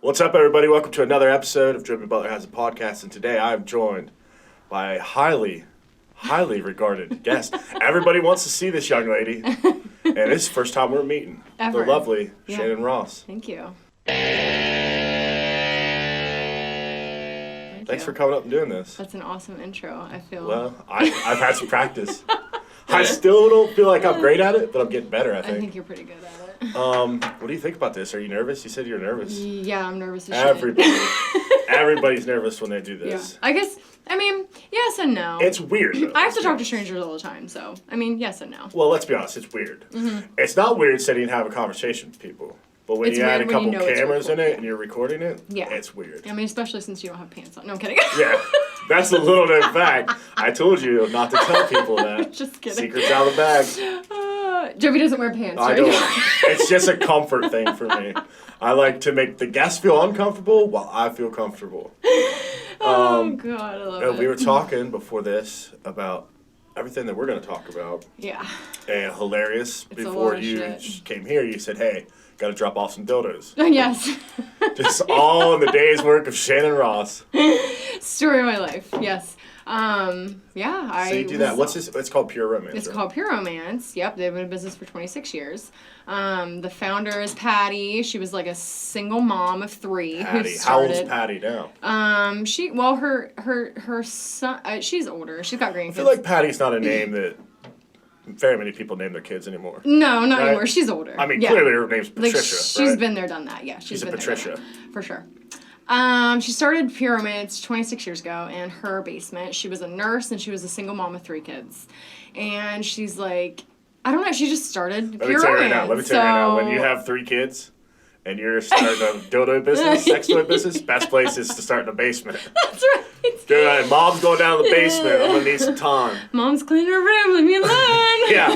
What's up, everybody? Welcome to another episode of Joby Butler Has a Podcast, and today I'm joined by a highly regarded guest. Everybody wants to see this young lady, and it's the first time we're meeting. Ever. The lovely Shannon Ross. Thank you. Thanks for coming up and doing this. That's an awesome intro, I feel. Well, I've had some practice. I still don't feel like I'm great at it, but I'm getting better, I think. I think you're pretty good at it. What do you think about this? Are you nervous? You said you're nervous. Yeah, I'm nervous as shit. Everybody's nervous when they do this. Yeah. I guess, yes and no. It's weird, though. I have to talk to strangers all the time, so, yes and no. Well, let's be honest, it's weird. Mm-hmm. It's not weird sitting and having a conversation with people. But when you add a couple cameras in it and you're recording it, it's weird. Especially since you don't have pants on. No, I'm kidding. Yeah, that's a little known fact. I told you not to tell people that. Just kidding. Secrets out of the bag. Joby doesn't wear pants, right? I don't. It's just a comfort thing for me. I like to make the guests feel uncomfortable while I feel comfortable. God, I love it. We were talking before this about everything that we're going to talk about. Yeah. And hilarious. Before you came here, you said, hey, got to drop off some dildos. Yes. Just all in the day's work of Shannon Ross. Story of my life, yes. So you do that. What's this? It's called Pure Romance. It's called Pure Romance. Yep, they've been in business for 26 years. The founder is Patty. She was like a single mom of 3. Patty. How old's Patty now? Her son. She's older. She's got grandkids. I feel like Patty's not a name that very many people name their kids anymore. No, not anymore. She's older. Clearly her name's Patricia. Like, she's been there, done that. Yeah, she's been Patricia. There, done that, for sure. She started Pure Romance 26 years ago in her basement. She was a nurse and she was a single mom of 3 kids. And she's like, I don't know, she just started Pure Romance. Let me tell you right now, when you have 3 kids and you're starting a dildo business, sex toy business, best place is to start in the basement. That's right. Dude, Mom's going down to the basement. I'm going to need some time. Mom's cleaning her room. Leave me alone. Yeah.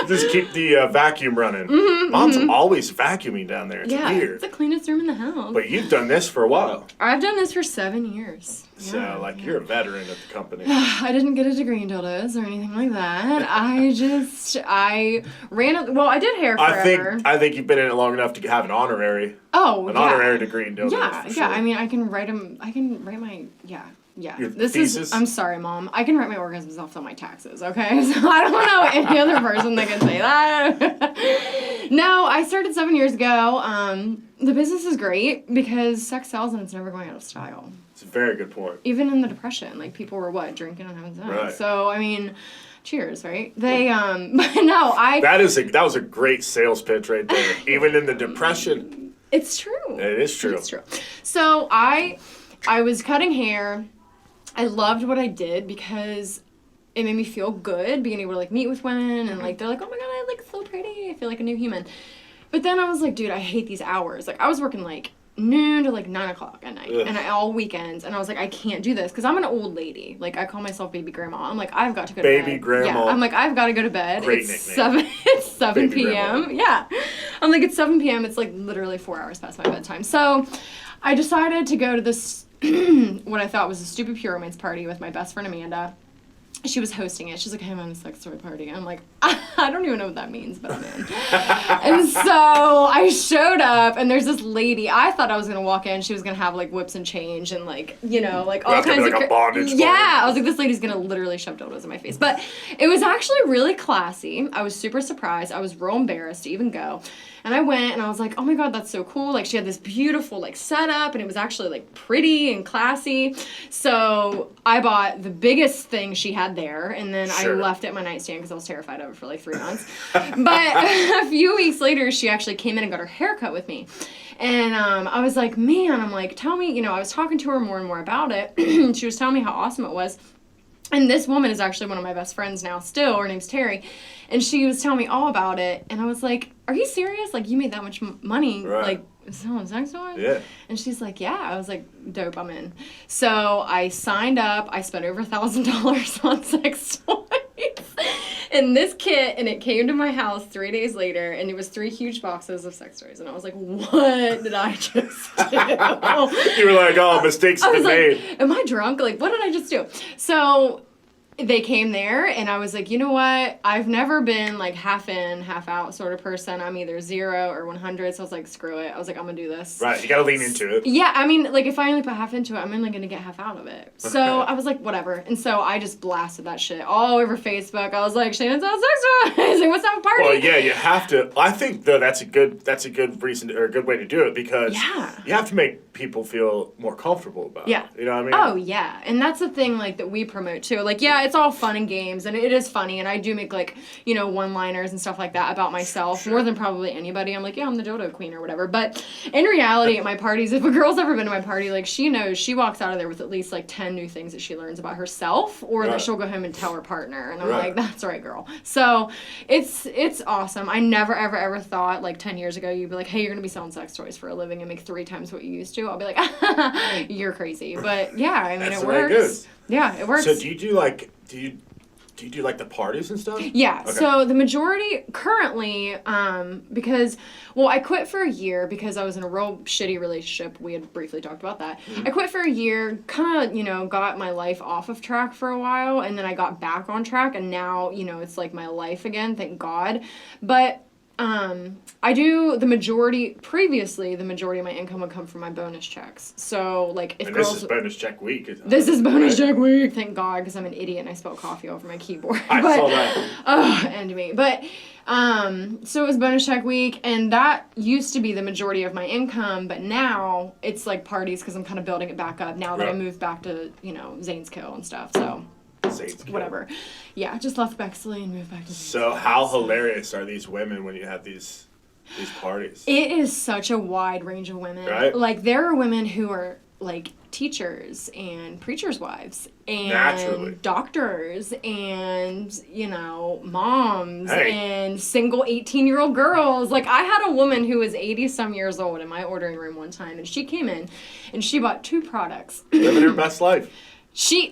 Just keep the vacuum running. Mom's always vacuuming down there. It's weird. It's the cleanest room in the house. But you've done this for a while. I've done this for 7 years. So, you're a veteran of the company. I didn't get a degree in dildos or anything like that. I did hair forever. I think you've been in it long enough to have an honorary. Honorary degree in dildos. Yeah, sure. I can write them. I can write my Your thesis? I'm sorry, Mom. I can write my orgasms off on my taxes, okay? So I don't know any other person that can say that. No, I started 7 years ago. The business is great because sex sells and it's never going out of style. It's a very good point. Even in the Depression, people were drinking and having sex. Right. So, cheers, right? They, but no, That was a great sales pitch right there. Even in the Depression. It's true. It is true. It's true. So I was cutting hair. I loved what I did because it made me feel good being able to meet with women and they're like, oh my god, I look so pretty. I feel like a new human. But then I was like, dude, I hate these hours. I was working noon to 9 o'clock at night and all weekends, and I was like, I can't do this because I'm an old lady. I call myself baby grandma. I'm like, I've got to go to bed. Baby grandma. Yeah, I'm like, I've got to go to bed. Great it's nickname. It's 7 Baby p.m. grandma. Yeah. I'm like, it's 7 p.m. It's literally 4 hours past my bedtime. So I decided to go to this what I thought was a stupid Pure Romance party with my best friend Amanda. She was hosting it. She's like, hey, I'm on a sex toy party. I'm like, I don't even know what that means, but I'm in. And so I showed up, and there's this lady. I thought I was going to walk in. She was going to have, whips and change and, all kinds of... a bondage yeah, I was like, this lady's going to literally shove dildos in my face. But it was actually really classy. I was super surprised. I was real embarrassed to even go. And I went, and I was like, oh, my God, that's so cool. She had this beautiful, setup, and it was actually, pretty and classy. So I bought the biggest thing she had there, and then I left it at my nightstand because I was terrified of it for 3 months. But a few weeks later, she actually came in and got her hair cut with me. And I was like, man, I'm like, tell me, I was talking to her more and more about it. She was telling me how awesome it was. And this woman is actually one of my best friends now still. Her name's Terry. And she was telling me all about it. And I was like, are you serious? Like, you made that much money, like, selling sex toys? Yeah. And she's like, yeah. I was like, dope, I'm in. So I signed up. I spent over $1,000 on sex toys. And this kit, and it came to my house 3 days later, and it was 3 huge boxes of sex toys. And I was like, what did I just do? You were like, oh, mistakes have been made. Am I drunk? Like, what did I just do? So they came there, and I was like, you know what? I've never been, like, half in, half out sort of person. I'm either 0 or 100, so I was like, screw it. I was like, I'm going to do this. Right, you got to lean into it. Yeah, I mean, like, if I only put half into it, I'm only going to get half out of it. So I was like, whatever. And so I just blasted that shit all over Facebook. I was like, Shannon's on sex toys. Like, what's up, party? Well, yeah, you have to. I think, though, that's a good reason, or a good way to do it, because you have to make people feel more comfortable about it. You know what I mean? Oh, yeah. And that's the thing, like, that we promote, too. Like, yeah, it's all fun and games, and it is funny, and I do make, like, one-liners and stuff like that about myself, more than probably anybody. I'm like, yeah, I'm the dildo queen or whatever. But in reality, at my parties, if a girl's ever been to my party, like, she knows she walks out of there with at least, like, 10 new things that she learns about herself, or that she'll go home and tell her partner. And I'm like, that's right, girl. So it's awesome. I never, ever, ever thought, like, 10 years ago, you'd be like, hey, you're going to be selling sex toys for a living and make 3 times what you used to. I'll be like, you're crazy. But, yeah, I mean, it works. Yeah, it works. So do you do, like, do you do, like, the parties and stuff? Yeah, so the majority currently, because, well, I quit for a year because I was in a real shitty relationship. We had briefly talked about that. I quit for a year, kind of, got my life off of track for a while, and then I got back on track, and now, it's like my life again, thank God. But I do previously, the majority of my income would come from my bonus checks. So, like, if girls... this is bonus check week. This is bonus check week, thank God, because I'm an idiot and I spelled coffee over my keyboard. I saw that. End me. But, so it was bonus check week, and that used to be the majority of my income, but now it's, like, parties, because I'm kind of building it back up now that I moved back to, Zanesville and stuff, so... Whatever. Yeah, just left Bexley and moved back to So how hilarious are these women when you have these parties? It is such a wide range of women. Right? Like, there are women who are, like, teachers and preachers' wives and doctors and, moms and single 18-year-old girls. Like, I had a woman who was 80-some years old in my ordering room one time, and she came in and she bought 2 products. Living her best life. She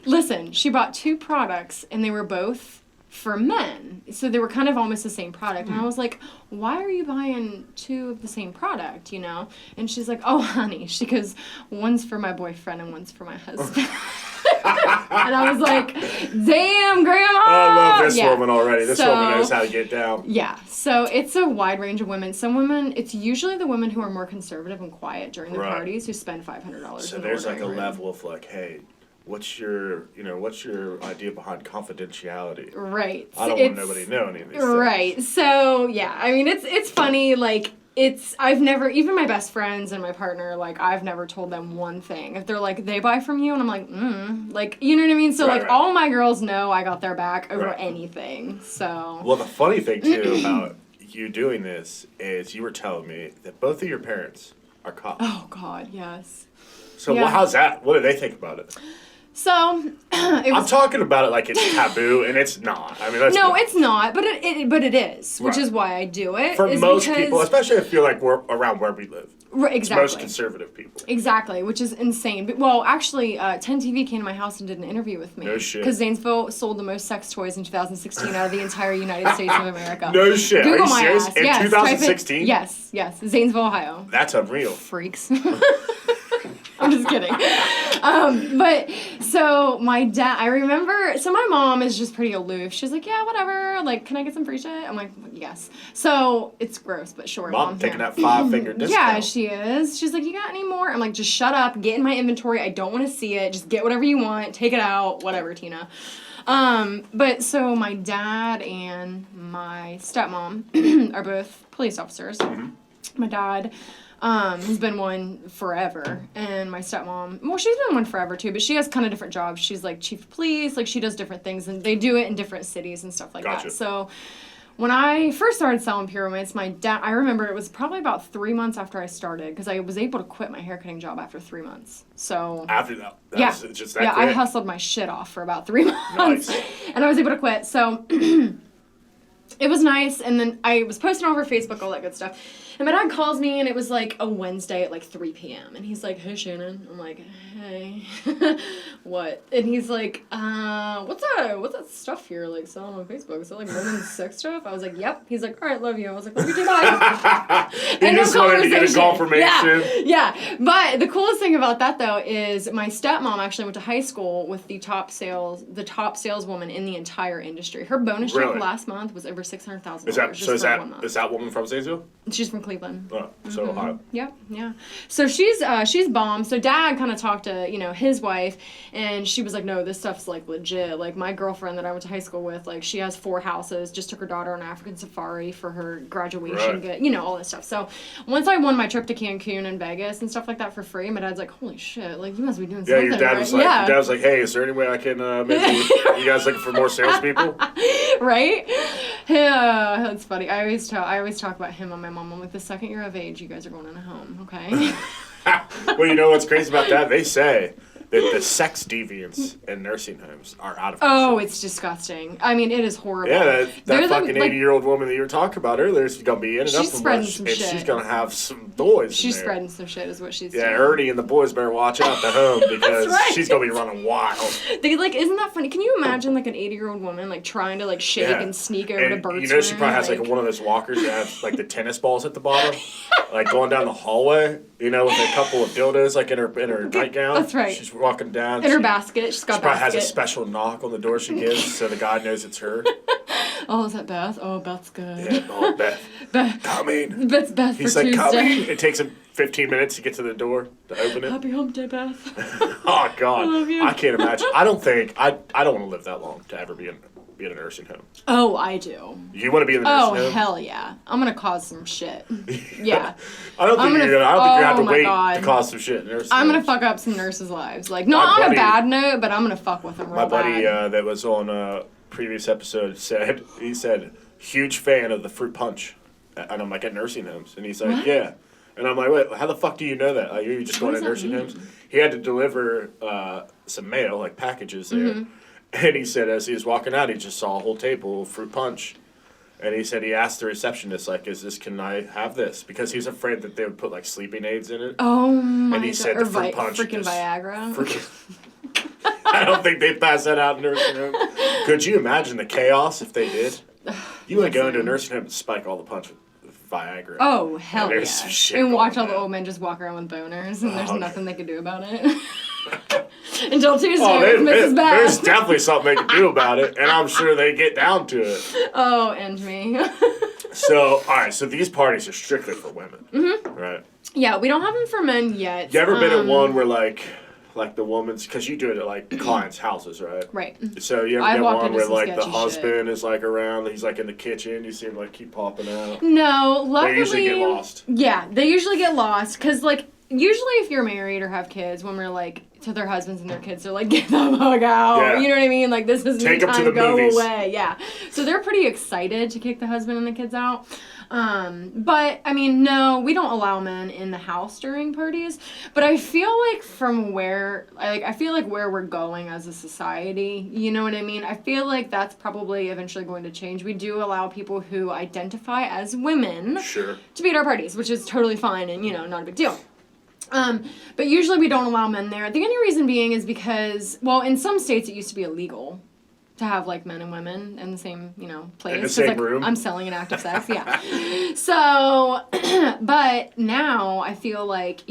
bought 2 products, and they were both for men. So they were kind of almost the same product. And I was like, why are you buying 2 of the same product, And she's like, oh, honey. She goes, one's for my boyfriend and one's for my husband. And I was like, damn, Grandma! I love this woman already. This woman knows how to get down. Yeah. So it's a wide range of women. Some women, it's usually the women who are more conservative and quiet during the parties who spend $500. So there's like a level of like, hey... What's your idea behind confidentiality? Right. I don't want nobody to know any of these things. Right. So, yeah, I mean, it's funny, like, I've never, even my best friends and my partner, like, I've never told them one thing. If they're like, they buy from you, and I'm like, like, you know what I mean? So, all my girls know I got their back over anything, so. Well, the funny thing, too, about you doing this is you were telling me that both of your parents are cops. Oh, God, yes. So, well, how's that? What do they think about it? So, I'm talking about it like it's taboo, and it's not. I mean, it's not, but it is, which is why I do it. For most people, especially if you're like we're around where we live. Right, exactly. It's most conservative people. Exactly, which is insane. But, well, actually, 10 TV came to my house and did an interview with me. No shit. Because Zanesville sold the most sex toys in 2016 out of the entire United States of America. No shit. Google Are you my serious? ass. In 2016? Yes, Zanesville, Ohio. That's unreal. Freaks. I'm just kidding. But, so, my dad, I remember, so my mom is just pretty aloof. She's like, yeah, whatever. Like, can I get some free shit? I'm like, yes. So, it's gross, but sure. Mom taking that 5-finger discount. Yeah, she is. She's like, you got any more? I'm like, just shut up. Get in my inventory. I don't want to see it. Just get whatever you want. Take it out. Whatever, Tina. But, so, my dad and my stepmom are both police officers. Mm-hmm. My dad... has been one forever, and my stepmom, well, she's been one forever too, but she has kind of different jobs. She's like chief of police, like she does different things, and they do it in different cities and stuff like that. So When I first started selling Pure Romance, my dad, I remember it was probably about 3 months after I started, because I was able to quit my haircutting job after 3 months. So. After that? Yeah. Just that yeah, quick? I hustled my shit off for about 3 months. Nice. And I was able to quit. So. It was nice, and then I was posting all over Facebook, all that good stuff. And my dad calls me, and it was like a Wednesday at like 3 p.m. And he's like, "Hey, Shannon." I'm like, "Hey." What? And he's like, what's that stuff you're like selling on Facebook? Is that like women's sex stuff? I was like, "Yep." He's like, "All right, love you." I was like, "Love you too, bye." He just wanted to get a confirmation. Yeah. But the coolest thing about that, though, is my stepmom actually went to high school with the top saleswoman in the entire industry. Her bonus check last month was over $600,000. Is that woman from Zanesville? She's from Cleveland. Oh, so Ohio. Yep, yeah. So she's bomb. So Dad kind of talked to his wife, and she was like, "No, this stuff's like legit. Like my girlfriend that I went to high school with, like she has 4 houses. Just took her daughter on African safari for her graduation. Right. All this stuff." So once I won my trip to Cancun and Vegas and stuff like that for free, my dad's like, "Holy shit! Like you must be doing something." Your dad was like, "Your dad was like, hey, is there any way I can maybe you guys looking for more salespeople?" Right? Yeah, that's funny. I always talk about him and my mom. I'm like, the second you're of age, you guys are going in a home, okay? Well, you know what's crazy about that? They say that the sex deviants in nursing homes are out of control. Oh, it's disgusting. I mean, it is horrible. Yeah, that fucking 80-year-old woman that you were talking about earlier is going to be in and up She's spreading some shit. She's going to have some boys She's in there. spreading some shit is what she's doing. Yeah, Ernie and the boys better watch out the home because she's going to be running wild. Isn't that funny? Can you imagine like an 80-year-old woman like trying to like shake and sneak over to Bert's room? She probably has like one of those walkers that have like the tennis balls at the bottom, like going down the hallway, with a couple of dildos like in her nightgown. That's right. She's walking down. In her basket. She probably has a special knock on the door she gives so the guy knows it's her. Oh, is that Beth? Oh, Beth's good. Yeah, oh, Beth. Beth. Come in. Beth's Beth He's for like, Tuesday. come in. It takes him 15 minutes to get to the door to open it. Happy hump day, Beth. Oh, God. I love you. I can't imagine. I don't want to live that long to ever be in a nursing home. Oh, I do. You want to be in the nursing home? Oh, hell yeah. I'm going to cause some shit. Yeah. I don't think you're going to have to wait to cause some shit in nursing I'm going homes. to fuck up some nurses' lives. Like, not on a bad note, but I'm going to fuck with them real bad. My buddy that was on a previous episode said, huge fan of the fruit punch. And I'm like, at nursing homes. And he's like, what? Yeah. And I'm like, wait, how the fuck do you know that? Like, are you just going to nursing homes? He had to deliver some mail, like packages there. Mm-hmm. And he said as he was walking out, he just saw a whole table of fruit punch. And he said he asked the receptionist, like, can I have this? Because he was afraid that they would put, like, sleeping aids in it. Oh, my God. And he said the fruit punch freaking Viagra. I don't think they pass that out in nursing homes. Could you imagine the chaos if they did? You would go into a nursing home and spike all the punch with Viagra. Oh, hell yeah. And watch all the old men just walk around with boners, and there's nothing they can do about it. Until Tuesday with Mrs. Beth. There's definitely something they can do about it, and I'm sure they get down to it. Oh, and me. So, all right, so these parties are strictly for women, right? Yeah, we don't have them for men yet. You ever been at one where, like the woman's, because you do it at, like, clients' houses, right? Right. So you ever get one where, like, the husband is, like, around, he's, like, in the kitchen, you see him, like, keep popping out? No, luckily. They usually get lost. Yeah, they usually get lost, because, like, usually if you're married or have kids, when we're, like, to their husbands and their kids, they're like, get the fuck out. Yeah. You know what I mean? Like, this is me time, go away. Yeah. So they're pretty excited to kick the husband and the kids out. But, I mean, no, we don't allow men in the house during parties. But I feel like I feel like where we're going as a society, you know what I mean? I feel like that's probably eventually going to change. We do allow people who identify as women to be at our parties, which is totally fine and, not a big deal. But usually we don't allow men there. The only reason being is because, well, in some states it used to be illegal to have, like, men and women in the same, place. In the same room? I'm selling an act of sex, yeah. So, but now I feel like,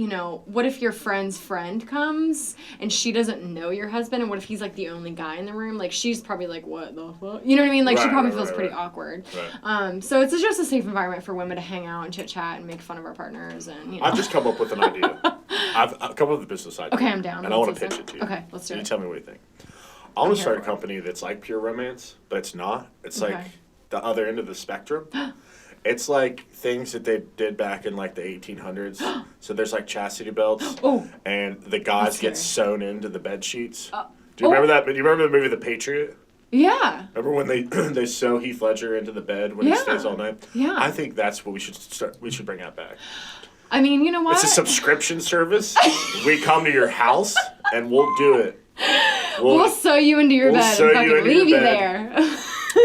what if your friend's friend comes and she doesn't know your husband, and what if he's, like, the only guy in the room? Like, she's probably like, what the fuck? You know what I mean? Like, she probably feels pretty awkward. Right. So it's just a safe environment for women to hang out and chit-chat and make fun of our partners and, I've just come up with an idea. I've come up with a business idea. Okay, I'm down. And I want to pitch it to you. Okay, let's do it. You tell me what you think. I want to start a company that's like Pure Romance, but it's not. It's like the other end of the spectrum. It's like things that they did back in, like, the 1800s. So there's, like, chastity belts. And the guys get sewn into the bed sheets. Do you remember that? Do you remember the movie The Patriot? Yeah. Remember when they sew Heath Ledger into the bed when he stays all night? Yeah. I think that's what we should bring that back. I mean, you know what? It's a subscription service. We come to your house and we'll do it. We'll sew you into your bed and fucking leave you there.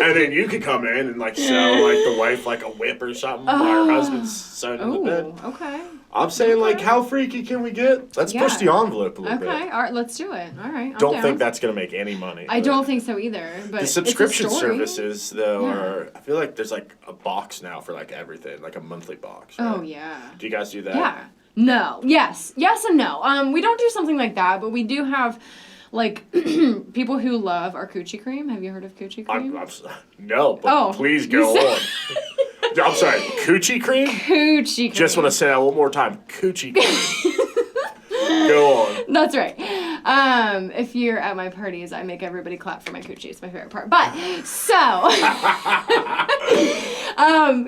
And then you could come in and like sew like the wife like a whip or something while her husband's sewn in the bed. Okay. I'm saying like how freaky can we get? Let's push the envelope a little bit. Okay, all right, let's do it. All right. Don't think that's gonna make any money. I don't think so either. But the subscription it's a story. services though are I feel like there's like a box now for like everything, like a monthly box. Right? Oh yeah. Do you guys do that? Yeah. No. Yes. Yes and no. We don't do something like that, but we do have like people who love our coochie cream. Have you heard of coochie cream? No, but please go on. I'm sorry, coochie cream? Coochie cream. Just want to say that one more time. Coochie cream. Go on. That's right. If you're at my parties, I make everybody clap for my coochie. It's my favorite part. But, so,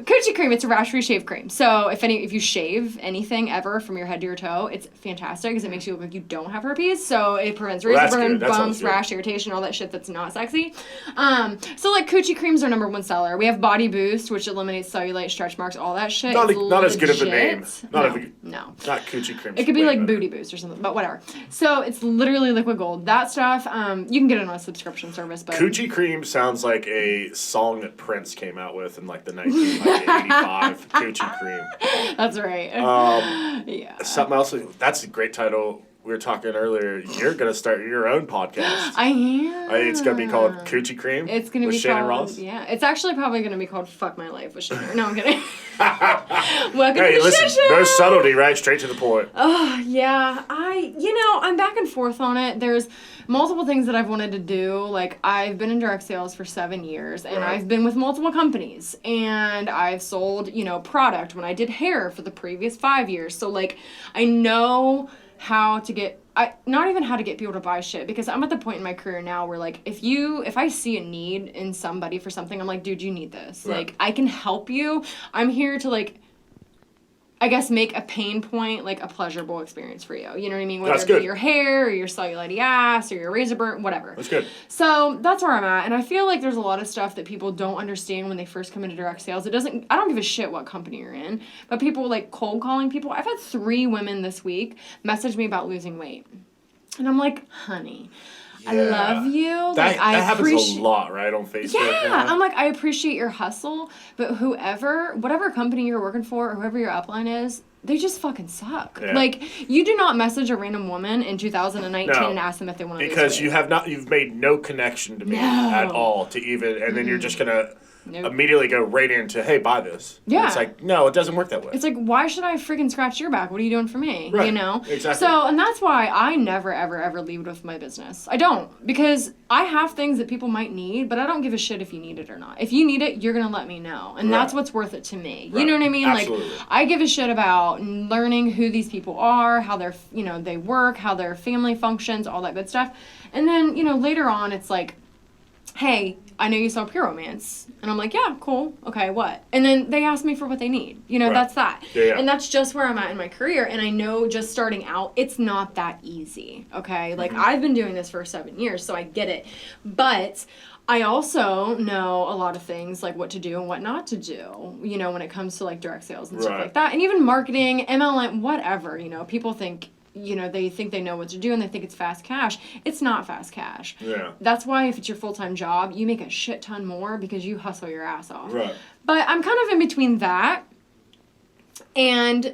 coochie cream, it's a rash-free shave cream. So, if you shave anything ever from your head to your toe, it's fantastic because it makes you look like you don't have herpes. So, it prevents razor burn, bumps, rash, irritation, all that shit that's not sexy. So, like, coochie cream's our #1 seller. We have Body Boost, which eliminates cellulite, stretch marks, all that shit. Not as good of a name. Not Coochie cream. It could be like Booty Boost or something, but whatever. So it's literally liquid gold. That stuff, you can get it on a subscription service. But Coochie cream sounds like a song that Prince came out with in like the 1985. Coochie cream. That's right. Yeah. Something else. That's a great title. We were talking earlier. You're gonna start your own podcast. I am. It's gonna be called Coochie Cream. It's gonna be Shannon called Ross. Yeah. It's actually probably gonna be called Fuck My Life with Shannon. No, I'm kidding. Welcome Hey, to the listen. show. No subtlety, right? Straight to the point. Oh yeah. I'm back and forth on it. There's multiple things that I've wanted to do. Like I've been in direct sales for 7 years, and I've been with multiple companies, and I've sold product when I did hair for the previous 5 years. So like I know how to get not even how to get people to buy shit, because I'm at the point in my career now where like if I see a need in somebody for something, I'm like, dude, you need this. Right. Like I can help you. I'm here to like I guess make a pain point like a pleasurable experience for you. You know what I mean? Whether it be your hair or your cellulite ass or your razor burn, whatever. That's good. So that's where I'm at. And I feel like there's a lot of stuff that people don't understand when they first come into direct sales. I don't give a shit what company you're in, but people like cold calling people. I've had 3 women this week message me about losing weight. And I'm like, honey, I love you. That happens a lot, right, on Facebook. Yeah, I'm like, I appreciate your hustle, but whatever company you're working for or whoever your upline is, they just fucking suck. Yeah. Like, you do not message a random woman in 2019 and ask them if they want to lose weight. Because you've made no connection to me at all to even, and then you're just gonna immediately go right into, hey, buy this. Yeah. And it's like, no, it doesn't work that way. It's like, why should I freaking scratch your back? What are you doing for me? Right. You know? Exactly. So, and that's why I never, ever, ever leave with my business. I don't. Because I have things that people might need, but I don't give a shit if you need it or not. If you need it, you're going to let me know. And that's what's worth it to me. You know what I mean? Absolutely. Like, I give a shit about learning who these people are, how they're, they work, how their family functions, all that good stuff. And then, later on, it's like, hey, I know you sell Pure Romance. And I'm like, yeah, cool. Okay, what? And then they ask me for what they need. That's that. Yeah. And that's just where I'm at in my career. And I know just starting out, it's not that easy. Okay? Like, I've been doing this for 7 years, so I get it. But I also know a lot of things, like what to do and what not to do, when it comes to, like, direct sales and stuff like that. And even marketing, MLM, whatever, people think... they think they know what to do and they think it's fast cash. It's not fast cash. Yeah. That's why if it's your full-time job, you make a shit ton more because you hustle your ass off. Right. But I'm kind of in between that and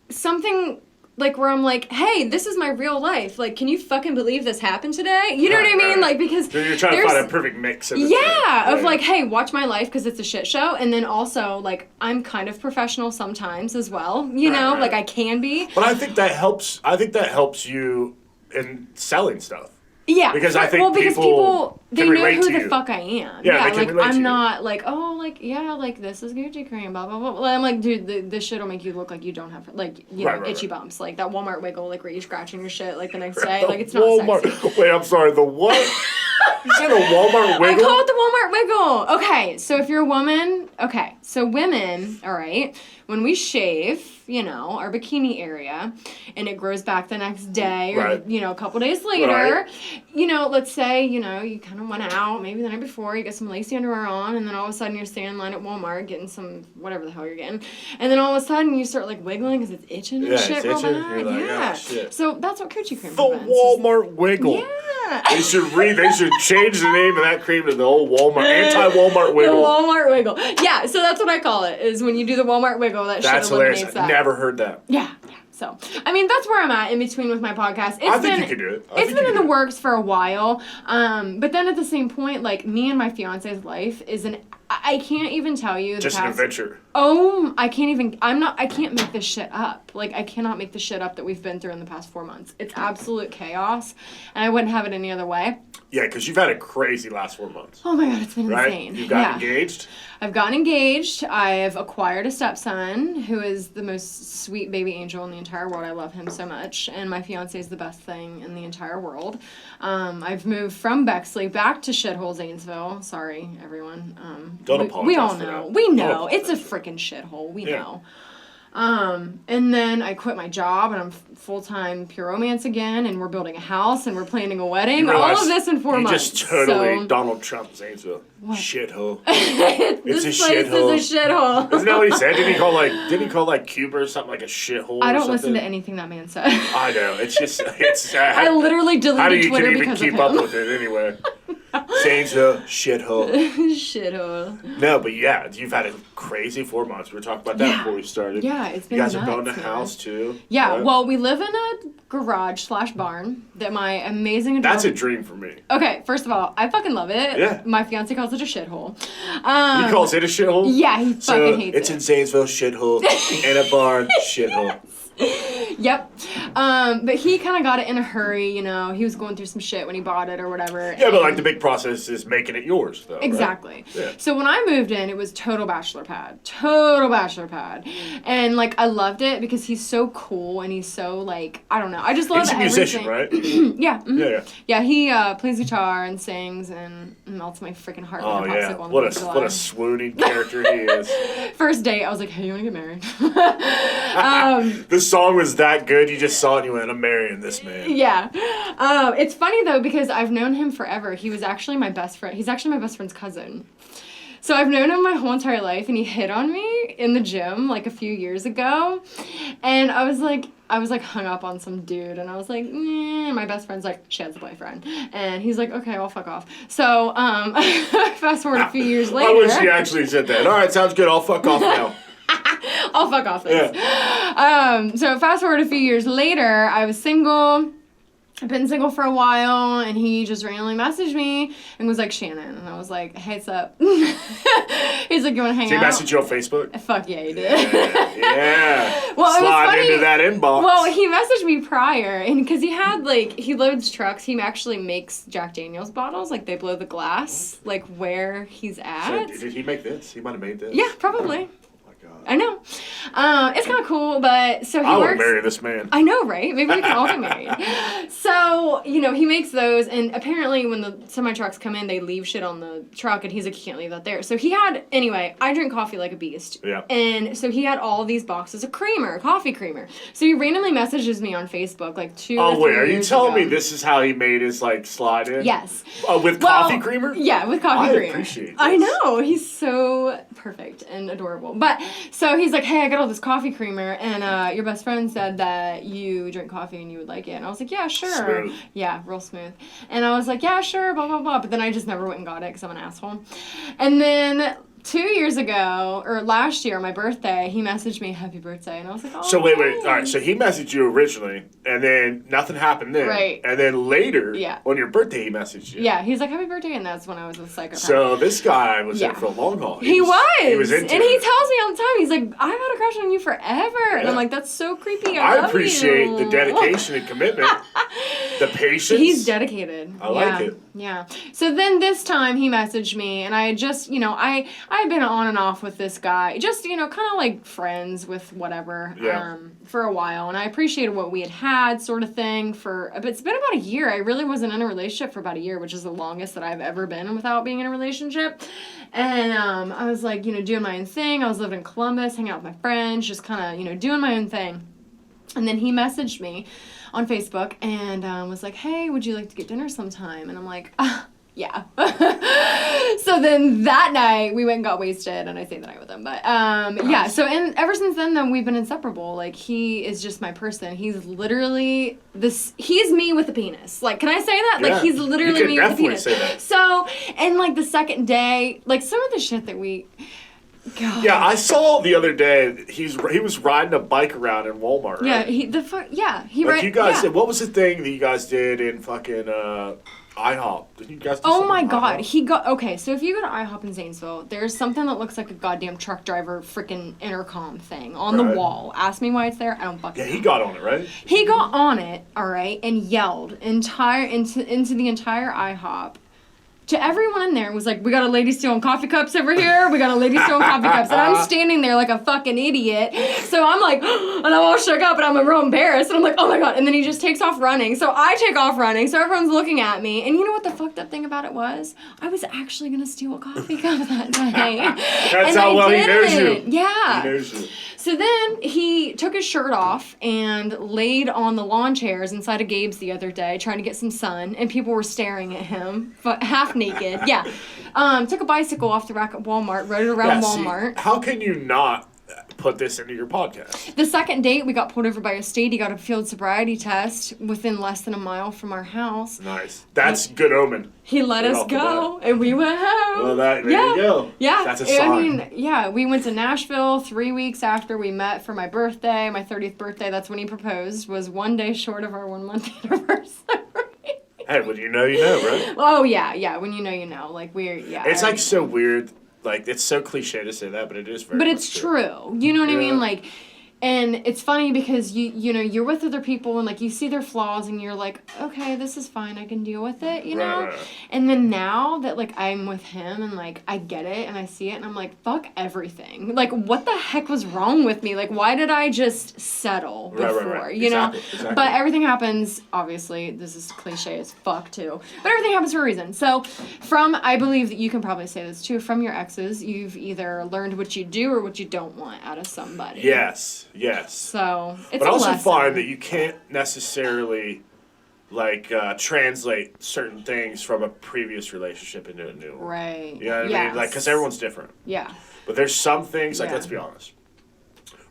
something like where I'm like, hey, this is my real life. Like, can you fucking believe this happened today? You know what I mean? Right. Like, because so you're trying to find a perfect mix of it. Yeah, of like, hey, watch my life because it's a shit show. And then also, like, I'm kind of professional sometimes as well. Right. Like I can be. But I think that helps. I think that helps you in selling stuff. Yeah. Because I think people they can know relate who to the you. fuck I am. Yeah, they can like relate to I'm you. not like, oh, like, yeah, like this is Gucci cream, blah blah blah. I'm like, dude, this shit'll make you look like you don't have like itchy bumps, like that Walmart wiggle, like where you're scratching your shit like the next day, like it's not Walmart. sexy. Wait, I'm sorry, the what? You said a Walmart wiggle? I call it the Walmart wiggle. Okay, so if you're a woman, So women, all right, when we shave, you know, our bikini area, and it grows back the next day or, Right. you know, a couple days later, Right. you know, let's say, you know, you kind of went out, maybe the night before, you get some lacy underwear on, and then all of a sudden you're standing in line at Walmart getting some, whatever the hell you're getting, and then all of a sudden you start, like, wiggling because it's itching and Yeah, shit it's real itching. bad. You're like, Yeah. "Ah, shit." So that's what coochie cream The prevents. Walmart Wiggle. Yeah. They should change the name of that cream to the old Walmart, anti-Walmart Wiggle. The Walmart Wiggle. Yeah, so that's what I call it, is when you do the Walmart Wiggle, that That's shit eliminates hilarious. that. I've never heard that. Yeah. So, I mean, that's where I'm at in between with my podcast. I think you can do it. It's been in the works for a while. But then at the same point, like, me and my fiance's life is I can't even tell you the Just an adventure. Oh, I can't make this shit up. Like, I cannot make the shit up that we've been through in the past 4 months. It's absolute chaos, and I wouldn't have it any other way. Yeah, because you've had a crazy last 4 months. Oh my God, it's been Right? insane. You've gotten engaged. I've gotten engaged. I've acquired a stepson who is the most sweet baby angel in the entire world. I love him so much. And my fiance is the best thing in the entire world. I've moved from Bexley back to shithole Zanesville. Sorry, everyone. Don't apologize We all for know. that. We Don't know. It's a apologize. freaking shithole. We Yeah. know. And then I quit my job and I'm full-time pure romance again, and we're building a house and we're planning a wedding. You All realize of this in 4 months. You just totally So, Donald Trump Zanesville. Shithole. this It's a place shithole. is a shithole. Isn't that what he said? Didn't he call like Cuba or something like a shithole? I or don't something? listen to anything that man said. I know. It's just I literally how do deleted you Twitter can even because keep of up him. with it anyway? Zanesville, shithole. Shithole. No, but yeah, you've had a crazy 4 months. We were talking about that before we started. Yeah, it's been You guys nuts, are building a man. house too. Yeah, right? well, we live in a garage/barn that my amazing That's a adorable... dream for me. Okay, first of all, I fucking love it. Yeah. My fiance calls it a shithole. He calls it a shithole? Yeah, he fucking So hates it's it. in Zanesville, shithole. In a barn, shithole. Yep. But he kind of got it in a hurry, you know. He was going through some shit when he bought it or whatever. Yeah, but and- like the big process is making it yours, though. right? Exactly. Yeah. So when I moved in, it was total bachelor pad. Total bachelor pad. And, like, I loved it because he's so cool and he's so, like, I don't know. I just love He's a everything. musician, right? Yeah. mhm. Yeah. Yeah, he plays guitar and sings and melts my freaking heart Oh, like a yeah. popsicle on What the 4th of a July. swooning character he is. First date, I was like, hey, you want to get married? The song was that good, you just saw it and you went, I'm marrying this man. Yeah. It's funny, though, because I've known him forever. He was actually my best friend. He's actually my best friend's cousin. So I've known him my whole entire life, and he hit on me in the gym, like, a few years ago. And I was like hung up on some dude, and I was like, and my best friend's like, she has a boyfriend. And he's like, okay, I'll fuck off. So, fast forward a few years later. I wish he actually said that. All right, sounds good. I'll fuck off now. I'll fuck off this. Yeah. So fast forward a few years later, I was single. I've been single for a while, and he just randomly messaged me and was like, Shannon. And I was like, hey, what's up? He's like, you want to hang Did he out? message you on Facebook? Fuck yeah, he did. Yeah. Well, it was Slide funny. into that inbox. Well, he messaged me prior, and because he had, like, he loads trucks. He actually makes Jack Daniels bottles. Like, they blow the glass, like, where he's So, at. did he make this? He might have made this. Yeah, probably. Oh my God. I know. It's kind of cool, but so he I want works. to marry this man. I know, right? Maybe we can all get married. So, you know, he makes those, and apparently when the semi-trucks come in, they leave shit on the truck, and he's like, you can't leave that there. So he had, anyway, I drink coffee like a beast. Yeah. And so he had all these boxes of coffee creamer. So he randomly messages me on Facebook, like 2 or 3 Oh, wait, are you years telling ago. me this is how he made his, like, slide in? Yes. With Well, coffee creamer? Yeah, with coffee I creamer. appreciate I this. know. He's so perfect and adorable. But so he's like, hey, I got all this coffee creamer, and your best friend said that you drink coffee and you would like it. And I was like, yeah, sure. Smooth. Yeah, real smooth. And I was like, yeah, sure, blah, blah, blah. But then I just never went and got it because I'm an asshole. And then 2 years ago, or last year, my birthday, he messaged me, happy birthday. And I was like, oh, So wait. thanks. All right. So he messaged you originally, and then nothing happened then. Right. And then later, Yeah. on your birthday, he messaged you. Yeah, he's like, happy birthday. And that's when I was with Psychopath. So this guy was in Yeah. for a long haul. He was. He was into and he it. tells me all the time, he's like, I've had a crush on you forever. And Yeah. I'm like, that's so creepy. I love appreciate you. the dedication and commitment, the patience. He's dedicated. I like it. Yeah. So then this time he messaged me, and I had just, I had been on and off with this guy, just, kind of like friends with whatever, for a while. And I appreciated what we had sort of thing but it's been about a year. I really wasn't in a relationship for about a year, which is the longest that I've ever been without being in a relationship. And I was like, doing my own thing. I was living in Columbus, hanging out with my friends, just kind of, doing my own thing. And then he messaged me on Facebook and was like, hey, would you like to get dinner sometime? And I'm like, yeah. So then that night we went and got wasted, and I stayed the night with him. But yeah, so and ever since then we've been inseparable. Like, he is just my person. He's literally he's me with a penis. Like, can I say that? Yeah, like, he's literally me with a penis. Say that. So, and like the second day, like some of the shit that God. Yeah, I saw the other day he was riding a bike around in Walmart. Right? Yeah, he like you guys did. What was the thing that you guys did in fucking IHOP? Did you guys? Oh my God, so if you go to IHOP in Zanesville, there's something that looks like a goddamn truck driver freaking intercom thing on the wall. Ask me why it's there. I don't fucking know. He got on it, right? He got on it, all right, and yelled into the entire IHOP. To everyone in there, was like, we got a lady stealing coffee cups over here. We got a lady stealing coffee cups. And I'm standing there like a fucking idiot. So I'm like, and I'm all shook up and I'm real embarrassed. And I'm like, oh my God. And then he just takes off running. So I take off running. So everyone's looking at me. And you know what the fucked up thing about it was? I was actually going to steal a coffee cup that day. That's how well he knows you. Yeah. He knows you. So then he took his shirt off and laid on the lawn chairs inside of Gabe's the other day trying to get some sun, and people were staring at him, half naked. Yeah. Took a bicycle off the rack at Walmart, rode it around Walmart. See, how can you not put this into your podcast? The second date, we got pulled over by a state. He got a field sobriety test within less than a mile from our house. Nice. That's good omen. He let us go, and we went home. Well, there you go. Yeah. That's a sign. We went to Nashville 3 weeks after we met for my birthday, my 30th birthday. That's when he proposed, was 1 day short of our 1 month anniversary. Hey, when you know, right? Oh, yeah. When you know, you know. Like, It's like so weird. Like, it's so cliche to say that, but it is very. But it's true. You know what I mean? Like, and it's funny because you're with other people and like you see their flaws and you're like, okay, this is fine, I can deal with it, know? Right. And then now that like I'm with him and like I get it and I see it and I'm like, fuck everything. Like, what the heck was wrong with me? Like, why did I just settle before? Right. You know? Exactly. But everything happens, obviously, this is cliche as fuck too. But everything happens for a reason. So I believe that you can probably say this too, from your exes, you've either learned what you do or what you don't want out of somebody. Yes. So it's but I also lesson. find that you can't necessarily translate certain things from a previous relationship into a new one. Right. You know what I mean? Like, because everyone's different. Yeah. But there's some things, like, let's be honest.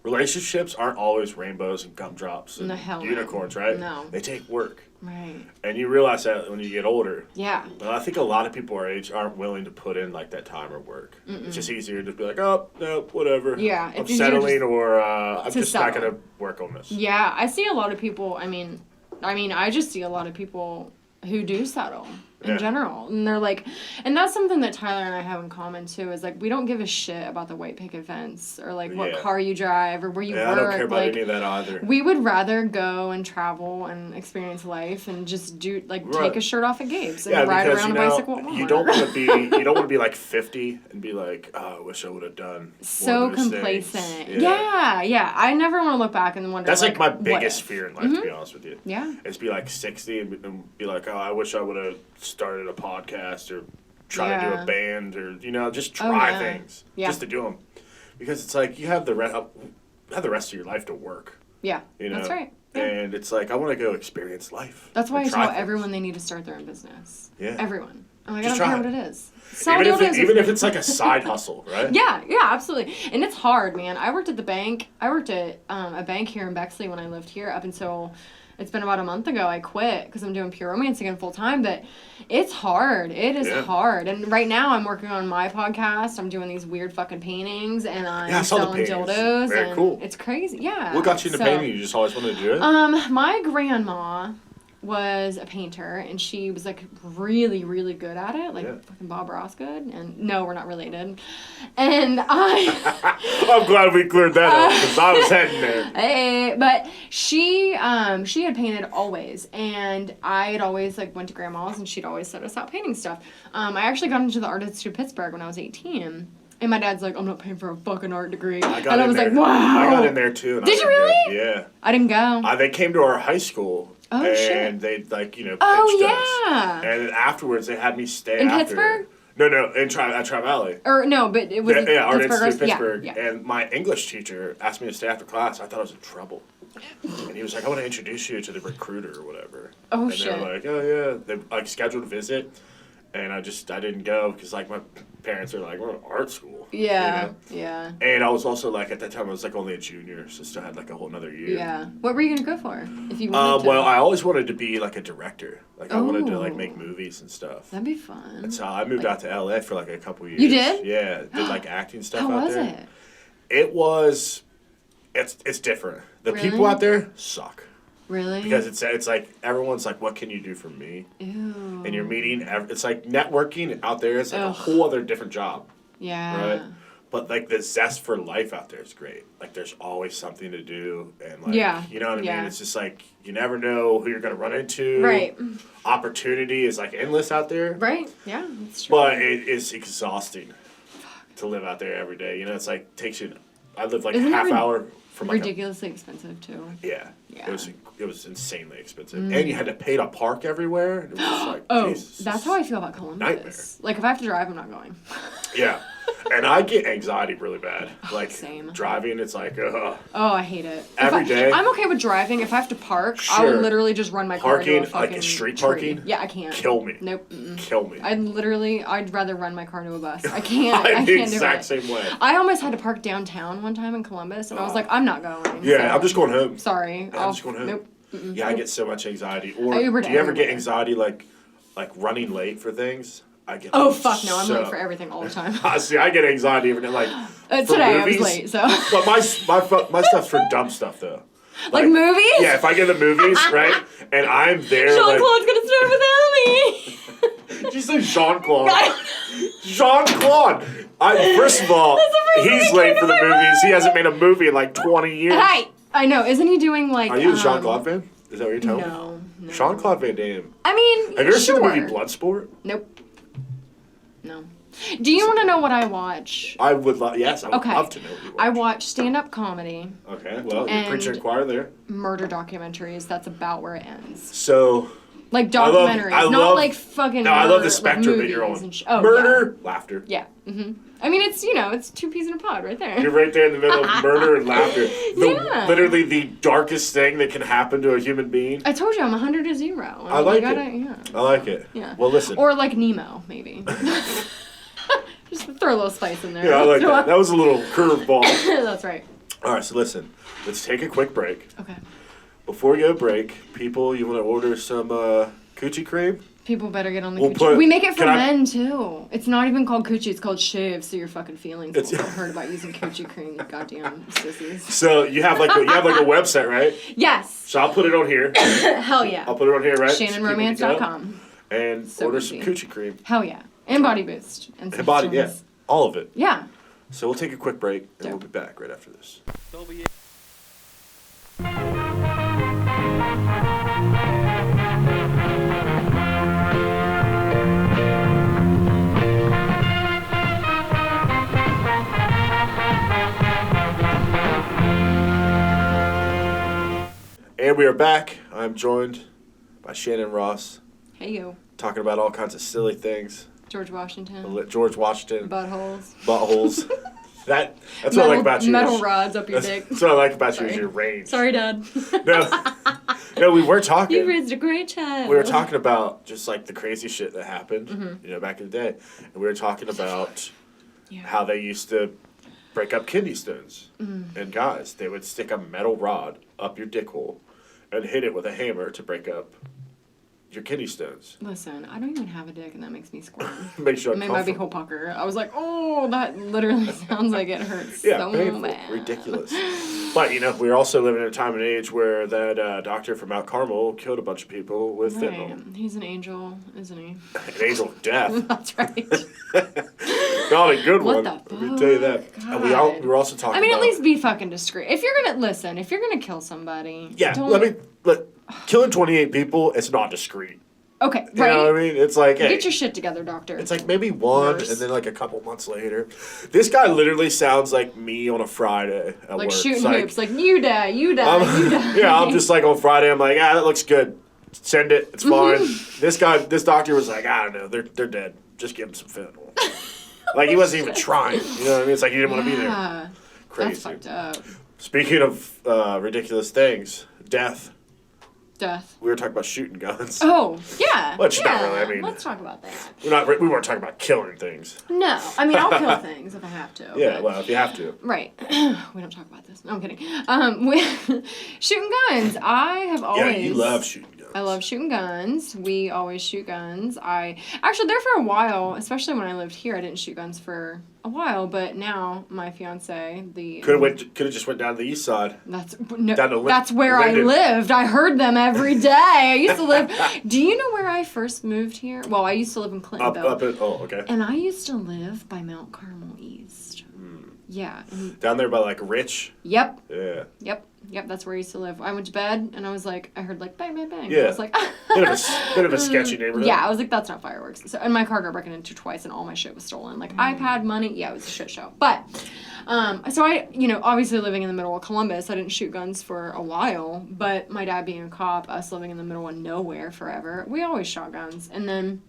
Relationships aren't always rainbows and gumdrops and unicorns, right? No. They take work. Right. And you realize that when you get older. Yeah. Well, I think a lot of people our age aren't willing to put in, like, that time or work. It's just easier to just be like, oh, no, whatever. Yeah. I'm settling or I'm just not going to work on this. Yeah. I see a lot of people, I mean, I just see a lot of people who do settle in general. And they're like, and that's something that Tyler and I have in common too, is like, we don't give a shit about the white picket fence or like what car you drive or where you work. I don't care about any of that either. We would rather go and travel and experience life and just do take a shirt off at Gabe's and ride around a bicycle at Walmart. You don't want to be like 50 and be like, oh, I wish I would have done so complacent. Yeah. I never want to look back and wonder. That's like my biggest fear in life, to be honest with you. Yeah. Is be like 60 and be like, oh, I wish I would have started a podcast or try to do a band or just try things just to do them, because it's like you have the rest of your life to work. Yeah, that's right. Yeah. And it's like I want to go experience life. That's why I tell everyone they need to start their own business. Yeah, everyone. I'm like, I don't care what it is. Even if it's like a side hustle, right? Yeah, absolutely. And it's hard, man. I worked at the bank. I worked at a bank here in Bexley when I lived here up until. It's been about a month ago. I quit because I'm doing pure romance again full time, but it's hard. It is hard. And right now I'm working on my podcast. I'm doing these weird fucking paintings and I'm selling dildos. Very cool. It's crazy. Yeah. What got you into painting? You just always wanted to do it? My grandma was a painter, and she was like really, really good at it, like fucking Bob Ross good. And no, we're not related. And I'm glad we cleared that up because I was heading there. Hey, but she had painted always, and I had always like went to grandma's, and she'd always set us out painting stuff. I actually got into the Art Institute of Pittsburgh when I was 18. And my dad's like, I'm not paying for a fucking art degree. I was like, wow. I got in there too. Did you really? Yeah. I didn't go. They came to our high school. Oh, and shit. they, like, pitched yeah. us. And then afterwards, they had me stay in after. Pittsburgh? No, at Tri-Valley. Or, no, but it was Art Institute of Pittsburgh. Yeah. And my English teacher asked me to stay after class. I thought I was in trouble. And he was like, I want to introduce you to the recruiter or whatever. Oh, and shit. And they were like, oh, yeah. They, like, scheduled a visit. And I didn't go because, like, my parents are like, we're in art school. Yeah, you know? yeah. And I was also, like, at that time, I was, like, only a junior, so still had, like, a whole nother year. Yeah. What were you going to go for if you wanted to? Well, I always wanted to be, like, a director. Like, I wanted to, like, make movies and stuff. That'd be fun. And so I moved out to L.A. for, like, a couple years. You did? Yeah. Did, like, acting stuff How out there. was it? It was... It's different. The Really? people out there suck. Really? Because it's like, everyone's like, what can you do for me? Ew. And you're meeting... It's like networking out there is, like, a whole other different job. Yeah. Right? But, like, the zest for life out there is great. Like, there's always something to do. And, like, you know what I mean? It's just, like, you never know who you're going to run into. Right. Opportunity is, like, endless out there. Right. Yeah, that's true. But it is exhausting to live out there every day. You know, it's, like, takes you... I live, like, Isn't a half it hour from, like, ridiculously expensive, too. Yeah. Yeah. It was insanely expensive. And you had to pay to park everywhere. It was just like, Jesus. That's how I feel about Columbus. Nightmare. Like, if I have to drive, I'm not going. Yeah. And I get anxiety really bad. Like, same. driving, it's like, ugh. Oh, I hate it. Every day. I'm okay with driving. If I have to park, I will literally just run my car into a fucking like street tree. parking? Yeah, I can't. Kill me. Nope. Mm-mm. Kill me. I'd rather run my car to a bus. I can't. I I'm can't the do exact it. same way. I almost had to park downtown one time in Columbus, and I was like, I'm not going. Yeah, so, I'm just going home. Sorry. I'm just going home. Nope. Mm-mm. Yeah, I get so much anxiety. Or I Uber do to you ever get everywhere. anxiety like running late for things? I get Oh, fuck no. I'm so- late for everything all the time. See, I get anxiety every day. Like, for Today movies, I was late, so. But my stuff's for dumb stuff, though. Like movies? Yeah, if I get the movies, right, and I'm there, Jean-Claude's gonna start without me. Did you say Jean-Claude? Jean-Claude! First of all, That's the first he's thing that late came for to the my movies. He mind. hasn't made a movie in like 20 years. Hey! I know. Isn't he doing like... Are you a Jean-Claude fan? Is that what you're telling me? No. Jean-Claude Van Damme. I mean, Have you ever sure. seen the movie Bloodsport? Nope. No. Do you want to know what I watch? I would love, yes, I would Okay. love to know what you watch. I watch stand-up comedy, Okay, well, you're And- preaching to choir there. murder documentaries. That's about where it ends. So, Like I documentaries, love- not like fucking. no, I love the murder, spectrum like that you're movies on. and Murder, laughter. Yeah. I mean, it's it's two peas in a pod right there. You're right there in the middle of murder and laughter. Yeah. Literally the darkest thing that can happen to a human being. I told you I'm 100 to 0. And I like you gotta, it. Yeah. I like it. Yeah. Well, listen. Or like Nemo, maybe. Just throw a little spice in there. Yeah, I like that. That was a little curveball. That's right. All right, so listen. Let's take a quick break. Okay. Before we go break, people, you want to order some coochie cream? People better get on the We'll coochie. We make it for can I- men too. It's not even called coochie. It's called shave. So your fucking feelings It's- won't hurt about using coochie cream. You goddamn sissies. So you have like a website, right? Yes. So I'll put it on here. Hell yeah. I'll put it on here, right? So people can go ShannonRomance.com. and So order easy. some coochie cream. Hell yeah. And Body Boost. And And body, yeah, systems. all of it. Yeah. So we'll take a quick break and Sure. we'll be back right after this. And we are back. I'm joined by Shannon Ross, Hey you. talking about all kinds of silly things. George Washington. George Washington, Buttholes. buttholes. That's what I like about you. Metal rods up your dick. That's what I like about you is Sorry. your range. Sorry, Dad. No, we were talking. You raised a great child. We were talking about just like the crazy shit that happened, back in the day. And we were talking about how they used to break up kidney stones. And guys, they would stick a metal rod up your dick hole and hit it with a hammer to break up your kidney stones. Listen, I don't even have a dick, and that makes me squirm. Makes you It made my uncomfortable. beehole pucker. I was like, oh, that literally sounds like it hurts Yeah, so painful, bad. ridiculous. But, you know, we're also living in a time and age where that doctor from Mount Carmel killed a bunch of people with fentanyl. He's an angel, isn't he? An angel of death. That's right. Not a good What one. the Let me tell you that. God. We were also talking about... at least be fucking discreet. If you're gonna kill somebody... Yeah, killing 28 people, it's not discreet. Okay, right. You know what I mean? It's like, hey, get your shit together, doctor. It's like maybe one, Nurse. and then like a couple months later. This guy literally sounds like me on a Friday at work. Like shooting it's hoops, like you die, you die. Yeah, I'm just like on Friday, I'm like, that looks good. Send it, it's fine. This doctor was like, I don't know, they're dead. Just give him some fentanyl. Like he wasn't even trying. You know what I mean? It's like he didn't want to be there. Crazy. That's fucked up. Speaking of ridiculous things, death. We were talking about shooting guns. Oh, yeah. Which yeah. not really, I mean... Let's talk about that. We weren't talking about killing things. No. I mean, I'll kill things if I have to. Yeah, well, if you have to. Right. We don't talk about this. No, I'm kidding. Shooting guns. I have always... Yeah, you love shooting guns. I love shooting guns. We always shoot guns. Actually, there for a while, especially when I lived here, I didn't shoot guns for a while, but now my fiance, could have just went down to the east side. That's where Linden. I lived. I heard them every day. I used to live. Do you know where I first moved here? Well, I used to live in Clintonville. Okay. And I used to live by Mount Carmel East. Yeah. Down there by like Rich. Yep. Yeah. Yep, that's where I used to live. I went to bed and I was like, I heard like bang, bang, bang. Yeah. And I was like, bit of a sketchy neighborhood. Yeah, I was like, that's not fireworks. So, and my car got broken into twice and all my shit was stolen. Like iPad, money. Yeah, it was a shit show. But, so I, obviously living in the middle of Columbus, I didn't shoot guns for a while. But my dad being a cop, us living in the middle of nowhere forever, we always shot guns. And then,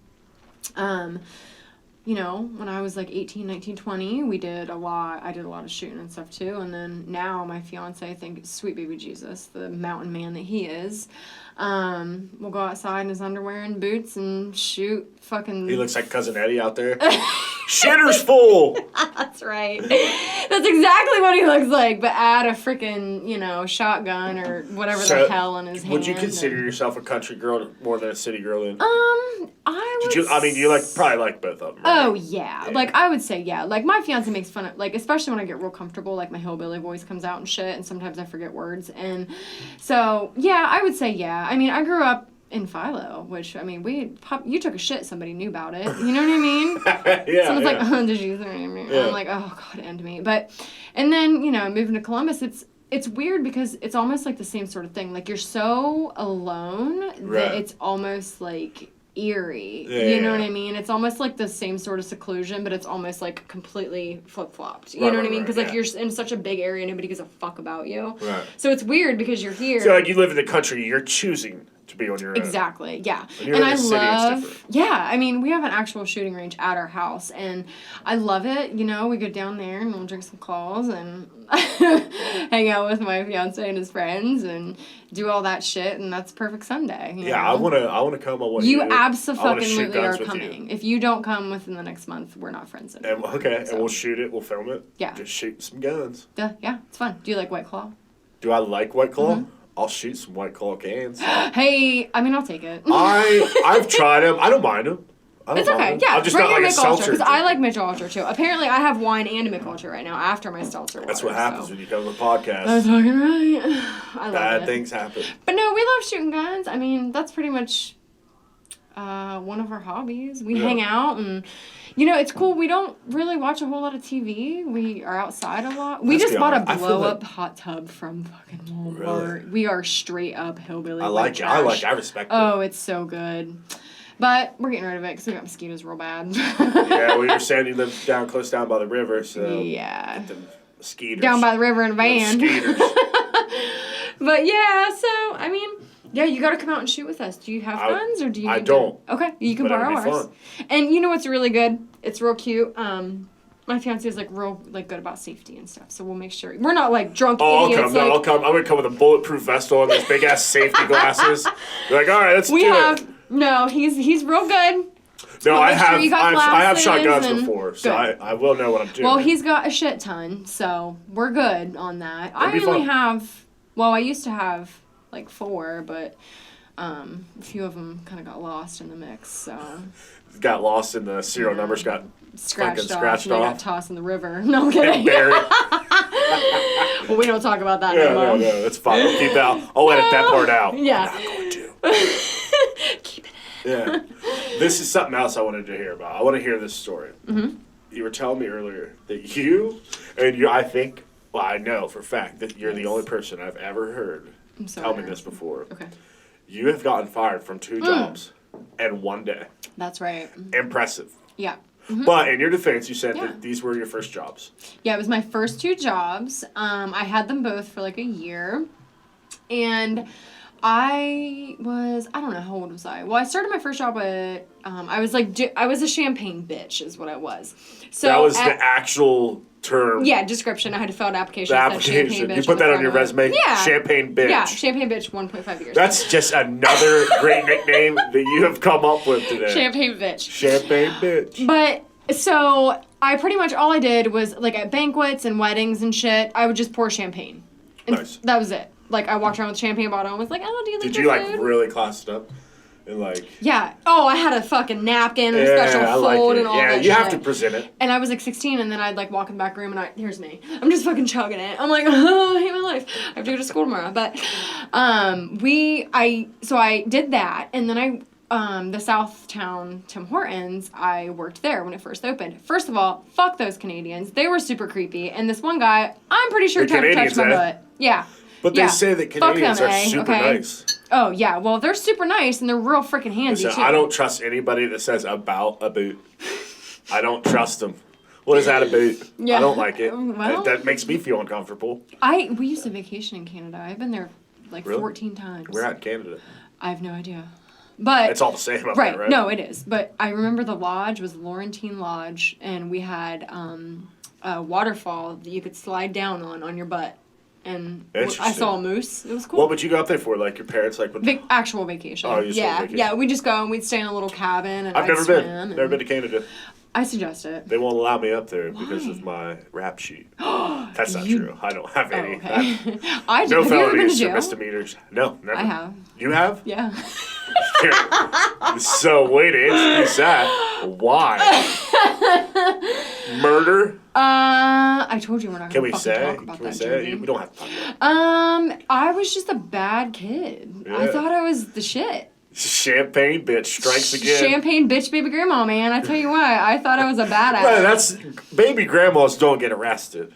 when I was like 18, 19, 20, I did a lot of shooting and stuff too. And then now my fiance, I think, sweet baby Jesus, the mountain man that he is, will go outside in his underwear and boots and shoot fucking... He looks like Cousin Eddie out there. Shitter's full! That's right. That's exactly what he looks like, but add a freaking, shotgun or whatever the hell in his hand. Would you consider yourself a country girl more than a city girl then? You probably like both of them, right? Oh, yeah. Like, I would say, yeah. Like, my fiance makes fun of, like, especially when I get real comfortable, like, my hillbilly voice comes out and shit, and sometimes I forget words. And so, yeah, I would say, yeah. I mean, I grew up in Philo, which, I mean, you took a shit, somebody knew about it. You know what I mean? Yeah. Someone's like, did you? Yeah. I'm like, oh, God, end me. And then, moving to Columbus, it's weird because it's almost like the same sort of thing. Like, you're so alone that it's almost like eerie. You know what I mean? It's almost like the same sort of seclusion, but it's almost like completely flip-flopped. You know what I mean? Because like you're in such a big area, nobody gives a fuck about you. Right. So it's weird because you're here. So like you live in the country, you're choosing to be on your own. Exactly, yeah. And I love... Yeah, I mean, we have an actual shooting range at our house, and I love it. We go down there, and we'll drink some claws, and hang out with my fiancé and his friends, and do all that shit, and that's perfect Sunday. You know? I wanna come. You absolutely are coming. If you don't come within the next month, we're not friends anymore. And we'll shoot it, we'll film it. Yeah. Just shoot some guns. Yeah, it's fun. Do you like White Claw? Do I like White Claw? Mm-hmm. I'll shoot some White Claw cans. Hey, I mean, I'll take it. I've tried them. I don't mind them. It's okay. Yeah, I'm just not like a seltzer. Because I like Mich Ultra too. Apparently, I have wine and a Mich Ultra right now after my seltzer water. That's what happens when you come to the podcast. That's fucking right. I love Bad things happen. But no, we love shooting guns. I mean, that's pretty much one of our hobbies. We hang out and... it's cool. We don't really watch a whole lot of TV. We are outside a lot. We just bought a blow-up hot tub from fucking Walmart. Really? We are straight up hillbilly. I respect it. Oh, it's so good. But we're getting rid of it because we got mosquitoes real bad. Yeah, well, you're saying you live close down by the river, so... Yeah. Get them mosquitoes. Down by the river in a van. Mosquitoes. But yeah, so, I mean... Yeah, you got to come out and shoot with us. Do you have guns or do you? I don't. Okay, you can borrow ours. Fun. And you know what's really good? It's real cute. My fiance is real good about safety and stuff, so we'll make sure we're not drunk idiots. I'll come. I'm gonna come with a bulletproof vest on, these big ass safety glasses. You're like, all right, let's do it. No, he's real good. No, I have shot guns before, so I will know what I'm doing. Well, he's got a shit ton, so we're good on that. I used to have 4, but a few of them kind of got lost in the mix, so... Got lost in the serial numbers, got scratched off. They got tossed in the river. No, I'm kidding. Well, we don't talk about that Yeah, no more. no, that's fine. I'll keep out. I'll edit that part out. Yeah. I'm not going to. Keep it. Yeah. This is something else I wanted to hear about. I want to hear this story. Mm-hmm. You were telling me earlier that you, I think, well, I know for a fact that you're the only person I've ever heard tell me this before. Okay. You have gotten fired from 2 jobs in one day. That's right. Impressive. Yeah. Mm-hmm. But in your defense, you said that these were your first jobs. Yeah, it was my first 2 jobs. I had them both for like a year. And I don't know, how old was I? Well, I started my first job at, I was a champagne bitch is what I was. So that was the actual term. Yeah, description. I had to fill out an application. The That said application. champagne bitch You put that on your resume? Yeah. Champagne bitch. Yeah, champagne bitch 1.5 years. That's just another great nickname that you have come up with today. Champagne bitch. Champagne bitch. But, so, I pretty much, all I did was, like, at banquets and weddings and shit, I would just pour champagne. And Nice. that was it. Like, I walked around with a champagne bottle and was like, oh, do you like Did your you, like, food? really class it up? And, like... Yeah. Oh, I had a fucking napkin and a special I like fold it. and all yeah, that you shit. have to present it. And I was like 16, and then I'd like walk in the back room, and here's me. I'm just fucking chugging it. I'm like, oh, I hate my life. I have to go to school tomorrow. But, so I did that, and then the Southtown Tim Hortons, I worked there when it first opened. First of all, fuck those Canadians. They were super creepy, and this one guy, I'm pretty sure tried to touch my butt. Yeah. But they say that Canadians are super nice. Oh, yeah. Well, they're super nice, and they're real freaking handy, Listen, too. I don't trust anybody that says about a boot. I don't trust them. What is that about? Yeah. I don't like it. Well, that makes me feel uncomfortable. We used to vacation in Canada. I've been there like Really? 14 times. We're out in Canada. I have no idea. But It's all the same up right, there, right? no, it is. But I remember the lodge was Laurentine Lodge, and we had a waterfall that you could slide down on your butt. And I saw a moose. It was cool. What would you go up there for? Like your parents would... Actual vacation. Oh, you just yeah, vacation. yeah. We just go and we'd stay in a little cabin and I've I'd never swim. been. Never been to Canada. I suggest it. They won't allow me up there because of my rap sheet. That's not true. I don't have any. Okay. I do. No Have you ever been to felonies or jail? misdemeanors. No, never. I have. You have? Yeah. So, way to introduce that. Why? Murder? I told you we're not Can going we to say? talk about Can we that, say Joby. it? We don't have to talk about it. I was just a bad kid. I Yeah. thought I was the shit. Champagne bitch strikes again. Champagne bitch baby grandma, man. I tell you what, I thought I was a badass. Well, that's baby grandmas don't get arrested.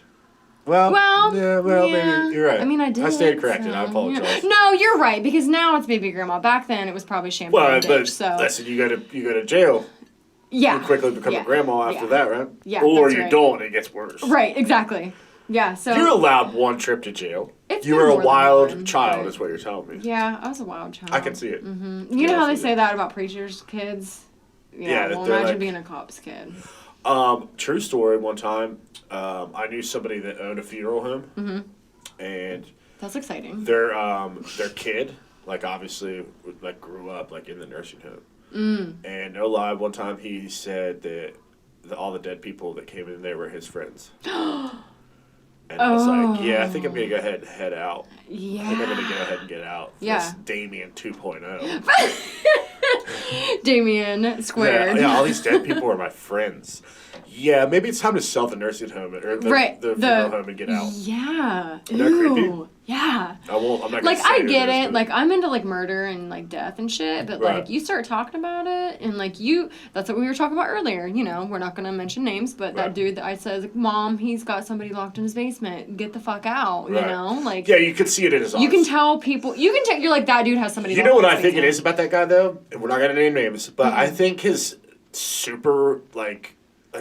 Well, yeah. maybe you're right. I mean, I did. I stand corrected. so, I apologize. yeah. No, you're right because now it's baby grandma. Back then, it was probably champagne Well, bitch. but So listen, you go to jail. yeah, You quickly become a grandma after that, right? Yeah, or that's you right. don't, and it gets worse. Right, exactly. Yeah, so You're allowed one trip to jail. It's You been were a more than wild one, child, but- is what you're telling me. yeah, I was a wild child. I can see it. You know how they say that about preachers' kids? Yeah, that well, they're imagine like- being a cop's kid. True story. One time, I knew somebody that owned a funeral home, and That's exciting. their kid, like obviously, like grew up like in the nursing home. And no lie, one time he said that all the dead people that came in there were his friends. And I was like, yeah, I think I'm gonna go ahead and head out. Yeah. I think I'm gonna go ahead and get out. Yeah. This Damien 2.0. Damien squared. Yeah, all these dead people are my friends. Yeah, maybe it's time to sell the nursing home or the funeral home and get out. Yeah. Isn't that creepy? Ooh. Yeah. I'm not gonna Like, say I who get is, it. but- Like, I'm into, like, murder and, like, death and shit. But, Right. like, you start talking about it. And, like, that's what we were talking about earlier. You know, we're not going to mention names. But that Right. dude that I said, like, Mom, he's got somebody locked in his basement. Get the fuck out. Right. You know? Like, yeah, you can see it in his eyes. you can tell people. You can tell. You're like, that dude has somebody You locked know what in I his think it basement. is about that guy though? And we're not gonna name names, but I think his super like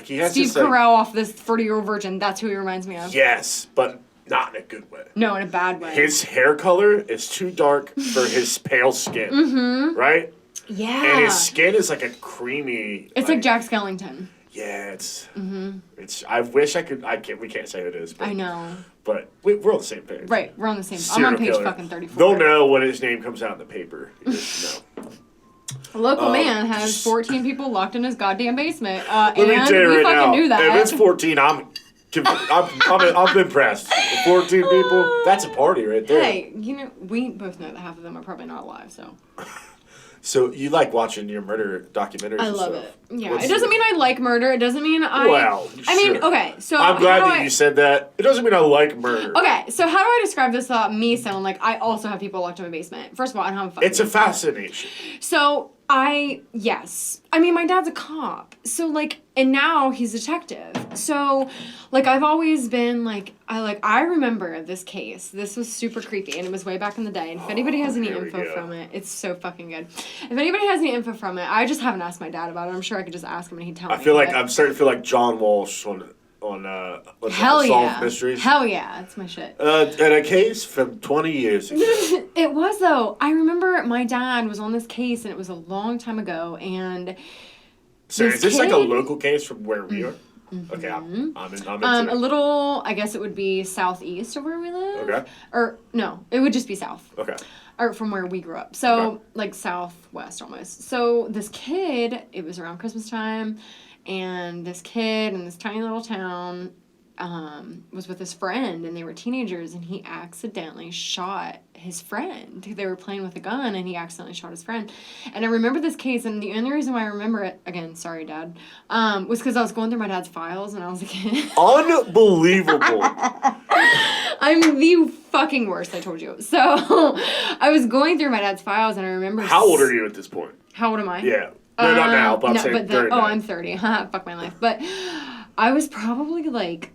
he has Steve this like, Carell off this 40-year-old virgin. That's who he reminds me of. yes, but not in a good way. No, in a bad way. His hair color is too dark for his pale skin, right? Yeah. And his skin is like a creamy. It's like Jack Skellington. Yeah, it's. I wish I could. We can't say who it is. But, I know. But we're on the same page. Right, we're on the same. I'm Serial on page killer. fucking 34. They'll know when his name comes out in the paper. No. A local man has 14 people locked in his goddamn basement. Let me And tell you we right fucking now, knew that. if it's 14, I'm impressed. 14 people, that's a party right there. Hey, you know, we both know that half of them are probably not alive, so. So you like watching your murder documentaries? I and love stuff. it. Yeah, it doesn't mean I like murder. It doesn't mean I. Well, I mean, sure. okay, so I'm glad how do that you said that. It doesn't mean I like murder. Okay, so how do I describe this without me sound like I also have people locked in my basement? First of all, I don't have a fucking It's a fascination. So yes. I mean, my dad's a cop. So, like, and now he's a detective. So, like, I've always been, like, I remember this case. This was super creepy, and it was way back in the day. And if anybody has any info from it, it's so fucking good. If anybody has any info from it, I just haven't asked my dad about it. I'm sure I could just ask him and he'd tell me. I feel like I'm starting to feel like John Walsh on Hell yeah. Solved Mysteries. Hell yeah, that's my shit. And a case from 20 years ago. It was, though. I remember my dad was on this case, and it was a long time ago, and... So is this like a local case from where we are? Okay, I'm into a it. little, I guess it would be southeast of where we live. Okay. Or, no, it would just be south. Okay. Or from where we grew up. So, Okay. like, southwest almost. So, this kid, it was around Christmas time, and this kid in this tiny little town was with his friend, and they were teenagers, and he accidentally shot his friend. They were playing with a gun, and he accidentally shot his friend. And I remember this case, and the only reason why I remember it, again, sorry, Dad, was because I was going through my dad's files when I was a kid. Unbelievable. I'm the fucking worst, I told you. So, I was going through my dad's files, and I remember... How old are you at this point? How old am I? Yeah. No, not now, but I'm saying during that. I'm 30. Fuck my life. But I was probably, like,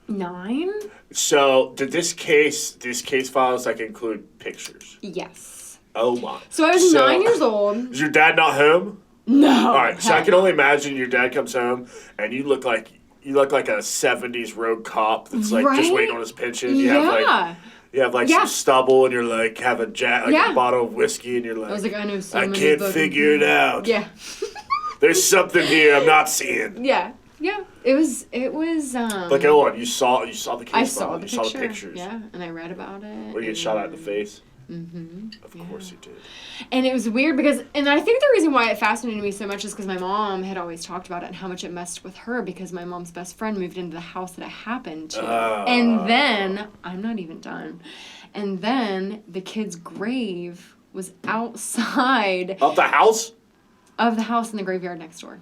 9? So, did this case files, like, include pictures? Yes. Oh, my. So, I was 9 years old. Is your dad not home? No. All right, so I can only imagine your dad comes home, and you look like a 70s rogue cop that's, like, just waiting on his pension. You have some stubble, and you're like, have a bottle of whiskey, and you're like, I was like, I know so many can't fucking figure it out. Yeah. There's something here I'm not seeing. Yeah. Yeah. It was Like, hold on, you saw the case. I saw the saw the pictures. Yeah, and I read about it. Where you get shot at in the face? Mm-hmm. Of course you did. And it was weird because, and I think the reason why it fascinated me so much is because my mom had always talked about it and how much it messed with her because my mom's best friend moved into the house that it happened to. And then, I'm not even done, and then the kid's grave was outside. Of the house? Of the house in the graveyard next door.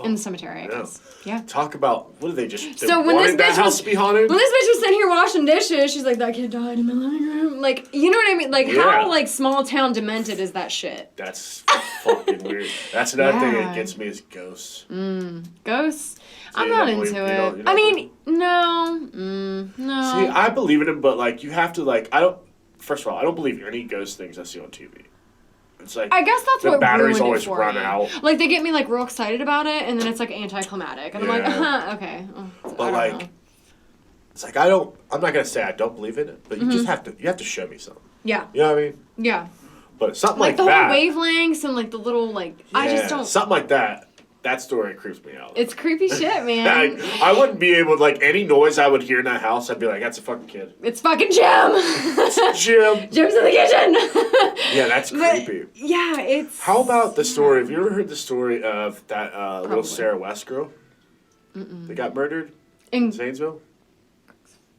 In the cemetery, I guess. Yeah. Talk about, what did they just, so when this bitch house to be haunted? When this bitch was sitting here washing dishes, she's like, that kid died in my living room. Like, you know what I mean? Like, how, like, small town demented is that shit? That's fucking weird. That's another thing that gets me is ghosts. Ghosts? So I'm not into it. I mean, no. No. See, I believe in them, but, like, you have to, like, first of all, I don't believe any ghost things I see on TV. It's like, I guess that's the what batteries ruined always it for run me. out. Like, they get me, like, real excited about it, and then it's, like, anticlimactic. And I'm like, okay. But, like, it's like, I'm not going to say I don't believe in it, but you just have to show me something. Yeah. You know what I mean? Yeah. But something like the that. Whole wavelengths and, like, the little, like, I just don't. Something like that. That story creeps me out. It's creepy shit, man. I wouldn't be able to, like, any noise I would hear in that house, I'd be like, that's a fucking kid. It's fucking Jim. It's Jim. Jim's in the kitchen. Yeah, that's creepy. Yeah, it's... How about the story? Have you ever heard the story of that little Sarah West girl? They got murdered in Zanesville?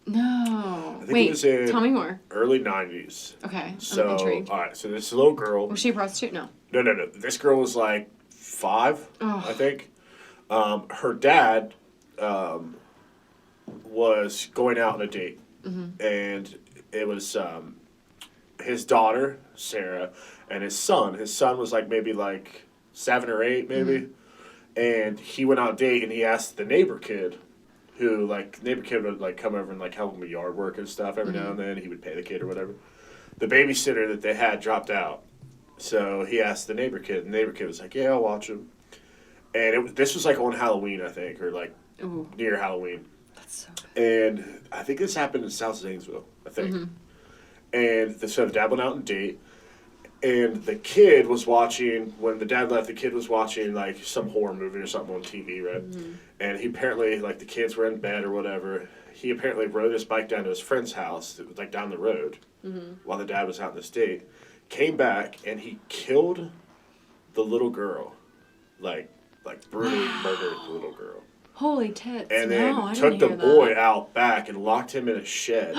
No. I think it was in tell me more. Early 90s. Okay, So, I'm intrigued. all right, so this little girl... Was she a prostitute? No. No. This girl was like 5, I think. Her dad was going out on a date, and it was his daughter, Sarah, and his son. His son was like maybe like 7 or 8, maybe. And he went out on a date, and he asked the neighbor kid, who, like, neighbor kid would, like, come over and, like, help him with yard work and stuff every now and then. He would pay the kid or whatever. The babysitter that they had dropped out. So he asked the neighbor kid, and the neighbor kid was like, yeah, I'll watch him. And this was, like, on Halloween, I think, or, like, near Halloween. That's so good. And I think this happened in South Zanesville, I think. And so the dad went out on a date, and the kid was watching, when the dad left, the kid was watching, like, some horror movie or something on TV, right? And he apparently, like, the kids were in bed or whatever. He apparently rode his bike down to his friend's house, that was, like, down the road, while the dad was out on this date. Came back, and he killed the little girl. Like brutally murdered the little girl. Holy tits. And then took the boy out back and locked him in a shed.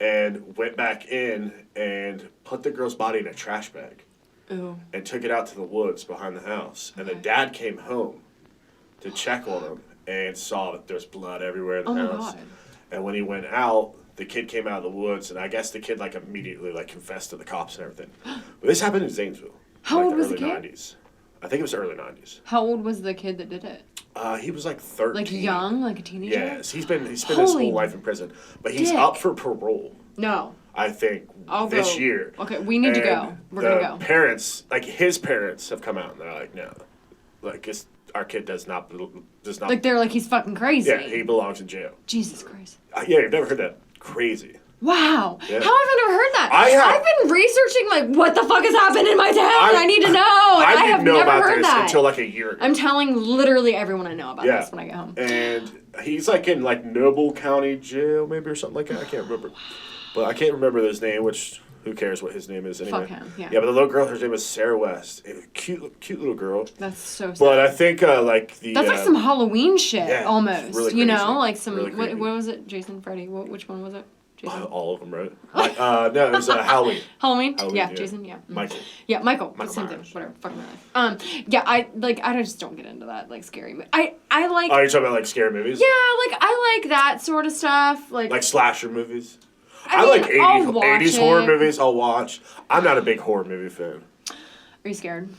And went back in and put the girl's body in a trash bag. Ooh. and took it out to the woods behind the house. And the dad came home to check on him and saw that there's blood everywhere in the house. God. And when he went out, the kid came out of the woods, and I guess the kid like immediately like confessed to the cops and everything. But this happened in Zanesville. How old was the the kid? early 90s. I think it was early 90s. How old was the kid that did it? He was like 13. Like young, like a teenager? Yes, he's been his whole life in prison, but he's dick. up for parole. No. I think I'll this go. year. Okay, we need to go. We're gonna go. Parents, like his parents, have come out and they're like, no, like our kid does not. Like they're like he's fucking crazy. Yeah, he belongs in jail. Jesus Christ. Yeah, you've never heard that. Crazy. Wow. Yeah. How have I never heard that? I have. I've been researching like what the fuck has happened in my town. I need to know. And I have didn't know never about heard this that until like a year ago. I'm telling literally everyone I know about this when I get home. And he's like in like Noble County Jail maybe or something like that. I can't remember. But I can't remember his name, which who cares what his name is anyway. Fuck him, yeah. Yeah, but the little girl, her name is Sarah West. Cute little girl. That's so sad. But I think like the... That's like some Halloween shit almost. Really you know, crazy. like some Really what creepy. was it? Jason, Freddy. Which one was it? Jason. all of them, right? No, it was Halloween. Halloween? Halloween, Yeah, yeah. Jason, yeah. Michael. Yeah, Michael. Same thing. Myers. Whatever. Fuck my life. Yeah, I just don't get into that like scary. I like. Oh, you're talking about like scary movies? Yeah, like I like that sort of stuff. Like slasher movies. I I mean, like I'll watch 80s horror it. movies. I'll watch. I'm not a big horror movie fan. Are you scared?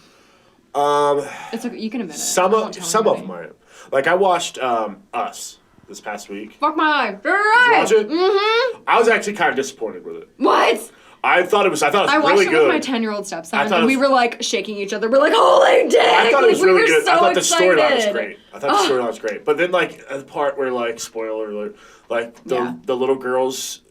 Um, It's okay. You can admit it. some I of won't tell them anybody. I am. Like I watched Us this past week. Fuck my life. You're right. Did you watch it? Mm-hmm. I was actually kind of disappointed with it. What? I thought it was I watched really it good. with my 10-year-old stepson, I thought and it we was- were like shaking each other. We're like, "Holy dick!" I thought it was Like, we really were good. So I thought the excited. storyline was great. I thought the storyline was great. But then like the part where like spoiler alert, like the little girls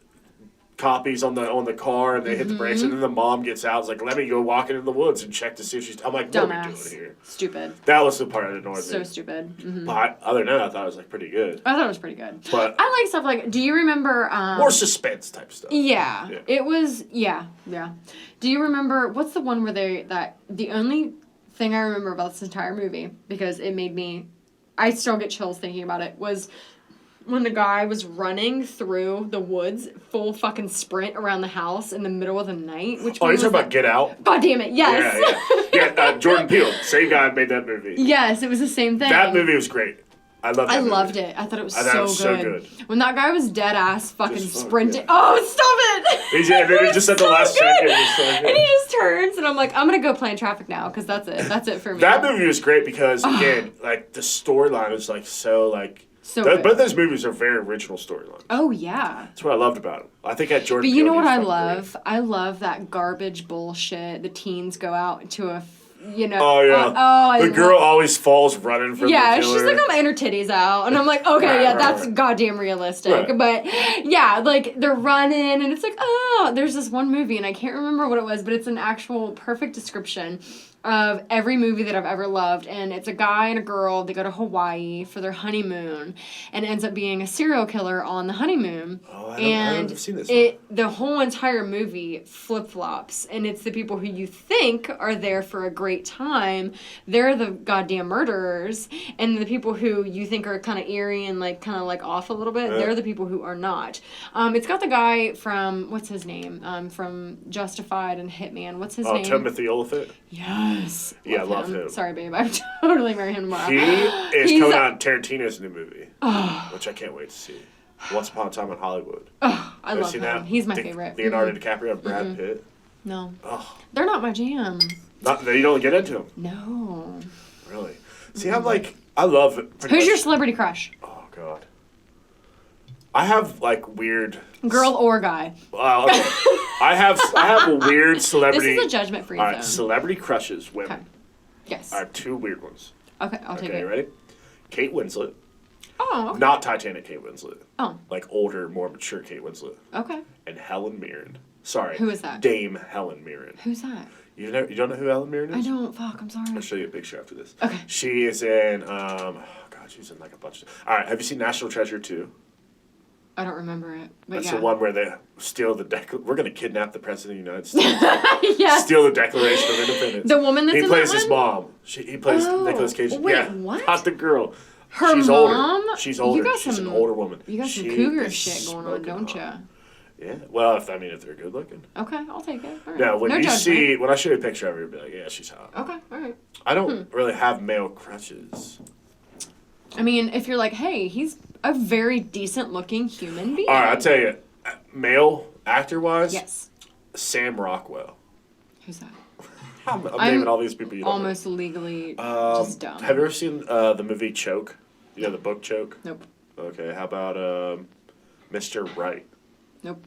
copies on the car and they hit the brakes and then the mom gets out. It's like, let me go walking in the woods and check to see if she's. I'm like, what are we Dumbass. doing here? Stupid. That was the part that annoyed me. So stupid. Mm-hmm. But other than that, I thought it was like pretty good. I thought it was pretty good. But I like stuff like. Do you remember? More suspense type stuff. Yeah. It was. Yeah. Do you remember what's the one where the only thing I remember about this entire movie because it made me, I still get chills thinking about it was. When the guy was running through the woods, full fucking sprint around the house in the middle of the night. Which Oh, you're talking about Get Out? God damn it! Yes. Yeah. Jordan Peele, same guy made that movie. Yes, it was the same thing. That movie was great. I loved that movie. loved it. I thought it was so good. When that guy was dead ass fucking Just fuck, sprinting. yeah. Oh, stop it! And then just at the last second. And he just turns, and I'm like, I'm gonna go play in traffic now because that's it. That's it for me. That movie was great because again, like the storyline was like so like. So good. Both those movies are very original storylines. Oh yeah. That's what I loved about them. I think at Jordan. But you know Peele, what I he's fucking love? great. I love that garbage bullshit. The teens go out to a, Oh yeah. I the girl love- always falls running from the Yeah, killer. she's like, I'm inner titties out. And I'm like, okay, yeah, that's goddamn realistic. Right. But yeah, like they're running and it's like, oh, there's this one movie and I can't remember what it was, but it's an actual perfect description of every movie that I've ever loved. And it's a guy and a girl, they go to Hawaii for their honeymoon and ends up being a serial killer on the honeymoon. Oh, I And haven't seen this the whole entire movie flip-flops and it's the people who you think are there for a great time, they're the goddamn murderers, and the people who you think are kind of eerie and like kind of like off a little bit, they're the people who are not. It's got the guy from what's his name from Justified and Hitman. What's his name? Timothy Olyphant. Yes. Yeah, I love him. Sorry, babe. I would totally marry him tomorrow. He is He's coming a- out in Tarantino's new movie, which I can't wait to see. Once Upon a Time in Hollywood. Oh, I love seen him. that? He's my favorite. Leonardo DiCaprio and Brad Pitt. No. Oh, They're not my jam. not that you don't get into them. No. Really? See, I'm like, I love it. Who's your celebrity crush? Oh God. I have like weird. Girl or guy? Okay. I have a weird celebrity. This is a judgment free All right, zone. celebrity crushes, women. Okay. Yes. I have two weird ones. Okay, I'll take Okay, it. ready? Kate Winslet. Oh, okay. Not Titanic Kate Winslet. Oh, Like older, more mature Kate Winslet. okay. And Helen Mirren. Sorry. Who is that? Dame Helen Mirren. Who's that? You don't know who Helen Mirren is? I don't. Fuck, I'm sorry. I'll show you a picture after this. Okay. She is in God, she's in like a bunch of. All right, have you seen National Treasure 2? I don't remember it. But That's yeah. the one where they steal we're gonna kidnap the president of the United States. Yes. Steal the Declaration of Independence. The woman that's he in plays that his one? mom. He plays Oh, Nicolas Cage. wait, yeah, what? Not the girl. Her She's mom? older. She's You older. got She's some- an older woman. You got some She cougar is shit going on, smoking don't hot. you? Yeah. Well, if they're good looking. Okay, I'll take it. All right. No, when no you judgment. when I show you a picture of her, you'll be like, yeah, she's hot. Okay, all right. I don't really have male crushes. I mean, if you're like, hey, he's a very decent looking human being. All right, I'll tell you, male actor wise. Yes. Sam Rockwell. Who's that? I'm naming all these people you don't almost know. legally just dumb. Have you ever seen the movie Choke? You know the book Choke? Nope. Okay, how about Mr. Right? Nope.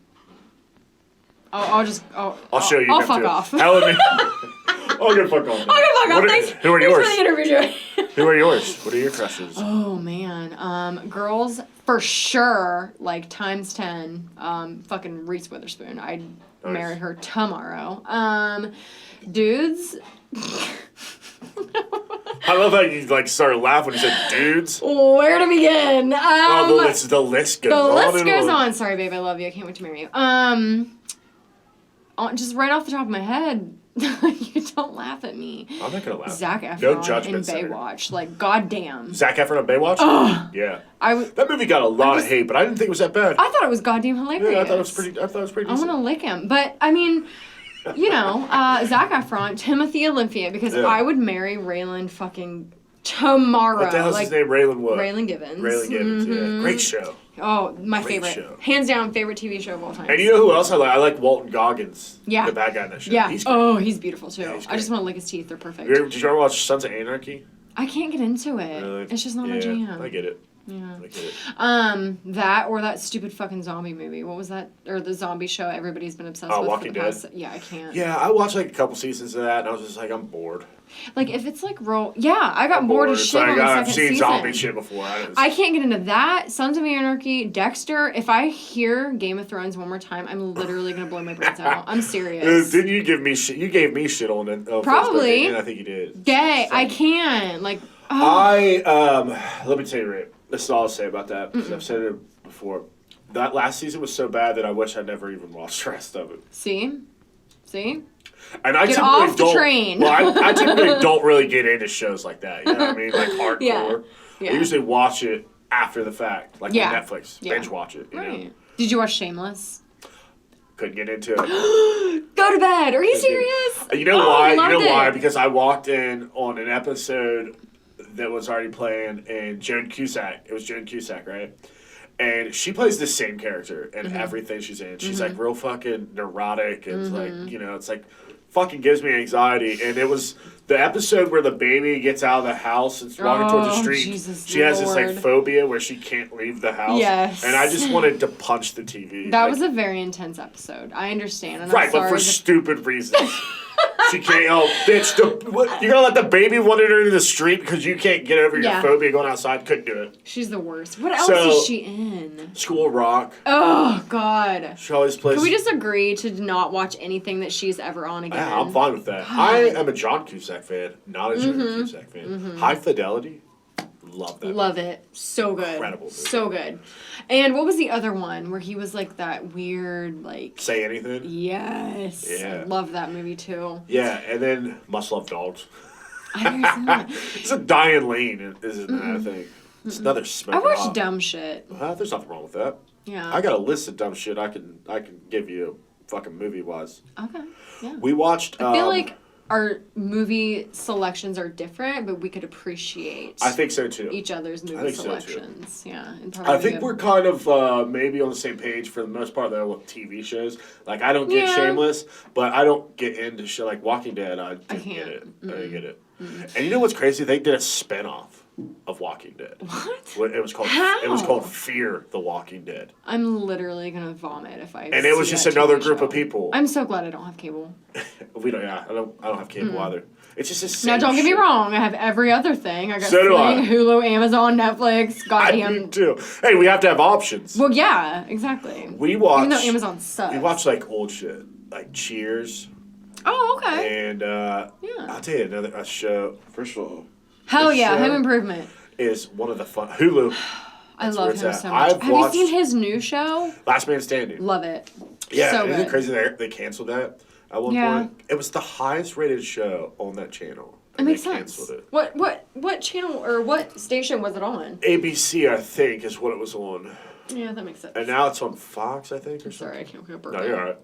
I'll show you. I'll him fuck too. off. I'll get fuck off. Thanks. Who are Thanks yours? for the interview. Who are yours? What are your crushes? Oh man, girls for sure, like times 10. Fucking Reese Witherspoon. I'd marry her tomorrow. Dudes. I love how you started laughing when you said dudes. Where to begin? The list goes on. The list goes on. Sorry, babe, I love you. I can't wait to marry you. Just right off the top of my head, you don't laugh at me. I'm not gonna laugh. Zac Efron No judgment in Baywatch. Like, goddamn. Zac Efron in Baywatch? Yeah. That movie got a lot of hate, but I didn't think it was that bad. I thought it was goddamn hilarious. Yeah, I thought it was pretty decent. I want to lick him. But, I mean, Zac Efron, Timothy Olyphia, because I would marry Raylan fucking tomorrow. What the hell's his name? Raylan what? Raylan Givens. Raylan Givens, yeah. Great show. Oh, my Great favorite. show. Hands down, favorite TV show of all time. And you know who else I like? I like Walton Goggins. Yeah. The bad guy in that show. Yeah. He's great. He's beautiful, too. Yeah, he's I just great. want to lick his teeth. They're perfect. Did you ever watch Sons of Anarchy? I can't get into it. Really? It's just not my jam. I get it. Yeah. I get it. That or that stupid fucking zombie movie. What was that? Or the zombie show everybody's been obsessed with Walking for the past. Dead? Yeah, I can't. Yeah, I watched a couple seasons of that, and I was just like, I'm bored. Like, if it's like real. Yeah, I got bored as It's shit on the I've second seen season. zombie shit before. I can't get into that. Sons of Anarchy, Dexter. If I hear Game of Thrones one more time, I'm literally gonna blow my brains out. I'm serious. Didn't you give me shit? You gave me shit on it. Probably. Facebook, I think you did. Gay. I can't. Like. Let me tell you, Ray. This is all I'll say about that. Because I've said it before. That last season was so bad that I wish I never even watched the rest of it. See. And I Get typically off the don't, train. Well, I typically don't really get into shows like that. You know what I mean? Like hardcore. Yeah. I usually watch it after the fact, like on Netflix. Yeah. Binge watch it. You know? Did you watch Shameless? Couldn't get into it. Go to bed. Are you serious? You know why? You know why? It. Because I walked in on an episode that was already playing, and Joan Cusack. It was Joan Cusack, right? And she plays the same character in everything she's in. She's like real fucking neurotic, and it's like, you know, it's like fucking gives me anxiety. And it was the episode where the baby gets out of the house and walking towards the street. Jesus she has this like Lord. phobia where she can't leave the house. Yes. And I just wanted to punch the TV. That was a very intense episode. I understand. And right, I'm sorry but for stupid reasons. She can't. Oh, bitch! You're gonna let the baby wander into the street because you can't get over your phobia going outside? Couldn't do it. She's the worst. What else is she in? School of Rock. Oh God. She always plays. Can we just agree to not watch anything that she's ever on again? Yeah, I'm fine with that. God. I am a John Cusack fan, not a Joan Cusack fan. High Fidelity. Love that. Love it. So good. Incredible movie. So good. And what was the other one where he was like that weird, like... Say Anything? Yes. Yeah. I love that movie too. Yeah, and then Must Love Dogs. I never seen that. It's a Diane Lane, isn't that, I think? It's another smoking I watch hot. dumb shit. There's nothing wrong with that. Yeah. I got a list of dumb shit I can give you fucking movie-wise. Okay. Yeah. We watched... I feel like our movie selections are different, but we could appreciate I think so too. each other's movie selections. Yeah. And I think we're kind of maybe on the same page for the most part though with TV shows. Like I don't get Shameless, but I don't get into shit like Walking Dead. I didn't get it. I didn't get it. And you know what's crazy? They did a spinoff of Walking Dead. What? It was called How? It was called Fear the Walking Dead. I'm literally gonna vomit if I. And it was just another group of people. I'm so glad I don't have cable. We don't. Yeah, I don't have cable either. It's just the same. Now, don't get me shit. wrong. I have every other thing. I got So do Sling, I. Hulu, Amazon, Netflix. I Goddamn. do too. Hey, we have to have options. Well, yeah, exactly. We watch. Even though Amazon sucks. We watch like old shit, like Cheers. Oh, okay. And I'll tell you a show. First of all, Hell yeah, Home Improvement is one of the fun. Hulu. I love him so much. I've Have you watched seen his new show? Last Man Standing. Love it. Yeah, so isn't good. it crazy they canceled that at one point? It was the highest rated show on that channel. It makes sense. Canceled it. What channel or what station was it on? ABC, I think, is what it was on. Yeah, that makes sense. And now it's on Fox, I think, or Sorry, I can't look up No, you're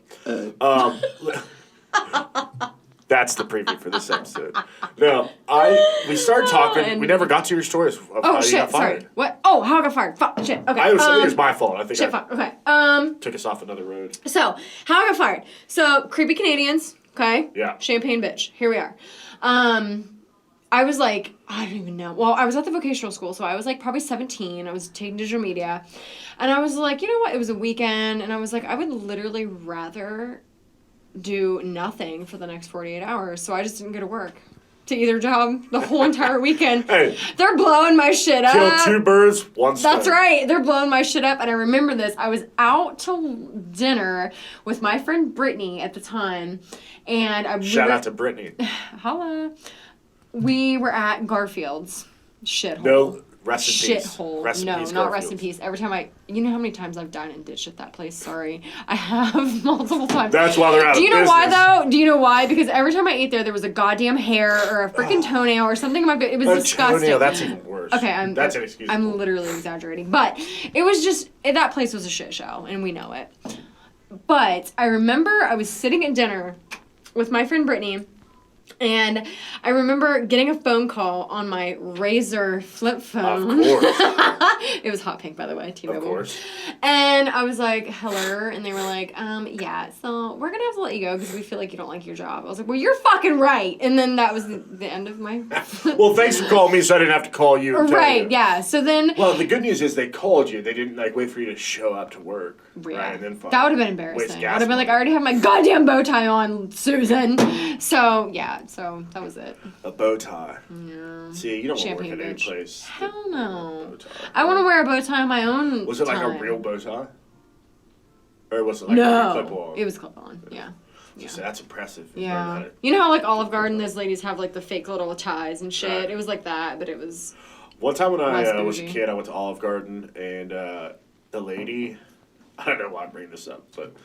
all right. That's the preview for this episode. No, we started talking. We never got to your stories of how you got fired. Sorry. What? Oh, how I got fired. Fuck. Shit. Okay. I think it was my fault. I think shit. Fuck. Okay. Took us off another road. So, how I got fired. So, creepy Canadians. Okay. Yeah. Champagne bitch. Here we are. I was like, I don't even know. Well, I was at the vocational school, so I was like probably 17. I was taking digital media. And I was like, you know what? It was a weekend. And I was like, I would literally rather do nothing for the next 48 hours. So I just didn't go to work to either job the whole entire weekend. Hey. They're blowing my shit up. Kill 2 birds, 1 stone. That's right. They're blowing my shit up. And I remember this. I was out to dinner with my friend Brittany at the time. And Shout out to Brittany. Holla. We were at Garfield's. Shithole. No, rest in peace. Shithole. Rest in No, peace, not rest in peace. Every time you know how many times I've dined and ditched at that place? Sorry. I have multiple times. That's why they're out of business. Do you know why, though? Do you know why? Because every time I ate there was a goddamn hair or a freaking toenail or something in my bit. It was disgusting. Toenail, that's even worse. Okay, that's inexcusable. I'm literally exaggerating. But it was just, that place was a shit show, and we know it. But I remember I was sitting at dinner with my friend Brittany, and I remember getting a phone call on my Razor flip phone. Of course. It was hot pink, by the way, T-Mobile. Of course. And I was like, hello. And they were like, yeah, so we're going to have to let you go because we feel like you don't like your job. I was like, well, you're fucking right. And then that was the end of my... Well, thanks for calling me so I didn't have to call you. Right, yeah. So then... Well, the good news is they called you. They didn't, wait for you to show up to work. Yeah. Right? And then that would have been embarrassing. I would have been like, I already have my goddamn bow tie on, Susan. So, yeah. So, that was it. A bow tie. Yeah. See, you don't want to work Champagne at any bitch. place. Hell no. Bow tie. I want to wear a bow tie on my own Was it like time. a real bow tie? Or was it like no, a clip-on? it was clip-on, yeah. So that's impressive. Yeah. You know how like Olive Garden, those ladies have like the fake little ties and shit? Right. It was like that, but it was... One time when I was a kid, I went to Olive Garden, and the lady... I don't know why I'm bringing this up, but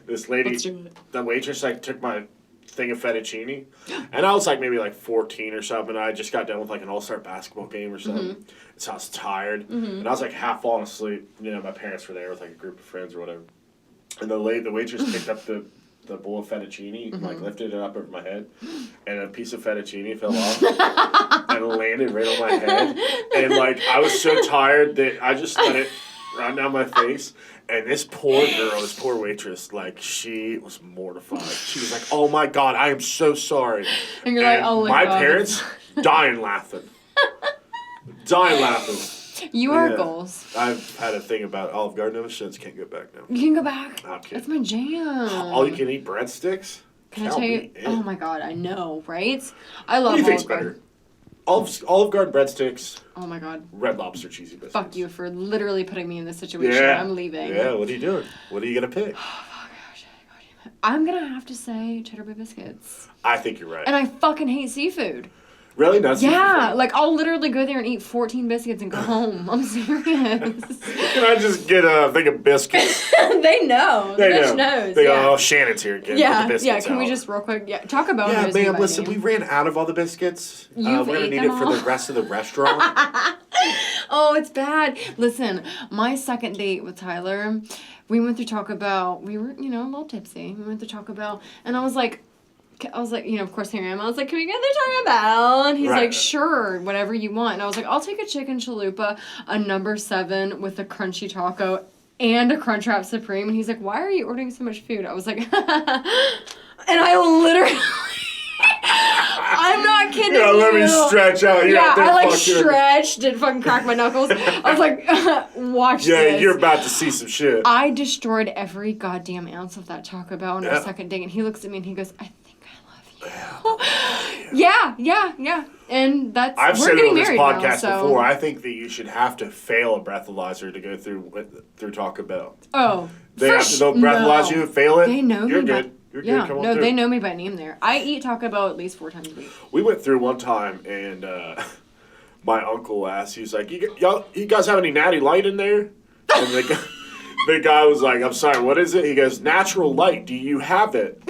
this lady, the waitress, took my thing of fettuccine, and I was maybe 14 or something, and I just got done with an all-star basketball game or something, Mm-hmm. so I was tired, and I was half falling asleep. You know, my parents were there with a group of friends or whatever, and the waitress picked up the bowl of fettuccine, and lifted it up over my head, and a piece of fettuccine fell off, and landed right on my head, and I was so tired that I just let it run down my face. And this poor girl, this poor waitress, she was mortified. She was like, oh my God, I am so sorry. And you're like, oh my God. My parents, dying laughing. Dying laughing. You are goals. I've had a thing about Olive Garden ever since. Can't go back now. You can go back. I'm kidding. That's my jam. All you can eat breadsticks? Can I tell you? Oh my God, I know, right? I love What do you think's Olive Garden. better? Olive Garden breadsticks. Oh my God. Red Lobster cheesy biscuits. Fuck you for literally putting me in this situation. Yeah. I'm leaving. Yeah, what are you doing? What are you going to pick? Oh gosh. I'm going to have to say Cheddar Bay biscuits. I think you're right. And I fucking hate seafood. Really? Not seafood? Yeah, I'll literally go there and eat 14 biscuits and go home. I'm serious. Can I just get a thing of biscuits? They know. The bitch knows. They go, oh, Shannon's here again. Yeah, Put the biscuits can we out. just real quick? Yeah, Taco Bell knows ma'am, me by listen, name. we ran out of all the biscuits. You've we're going to ate need them it for all? the rest of the restaurant. Oh, it's bad. Listen, my second date with Tyler, we went through Taco Bell. We were, a little tipsy. We went to Taco Bell, and I was like, of course, here I am. I was like, can we get the Taco Bell? And he's like, sure, whatever you want. And I was like, I'll take a chicken chalupa, a number 7 with a crunchy taco, and a Crunchwrap Supreme. And he's like, why are you ordering so much food? I was like, and I literally... I'm not kidding you. Let me stretch out. You're out there I stretched, did fucking crack my knuckles. I was like, watch this. Yeah, you're about to see some shit. I destroyed every goddamn ounce of that Taco Bell on our second date, and he looks at me and he goes, I think I love you. Yeah. And that's, I've we're said it getting on this married podcast now, so. before. I think that you should have to fail a breathalyzer to go through Taco Bell. Oh, They'll breathalyze you, fail it. They know you're me. Good. You're good. Come on through. They know me by name there. I eat Taco Bell at least 4 times a week. We went through one time, and my uncle asked, he was like, you guys have any Natty Light in there? And the guy was like, I'm sorry, what is it? He goes, Natural Light, do you have it?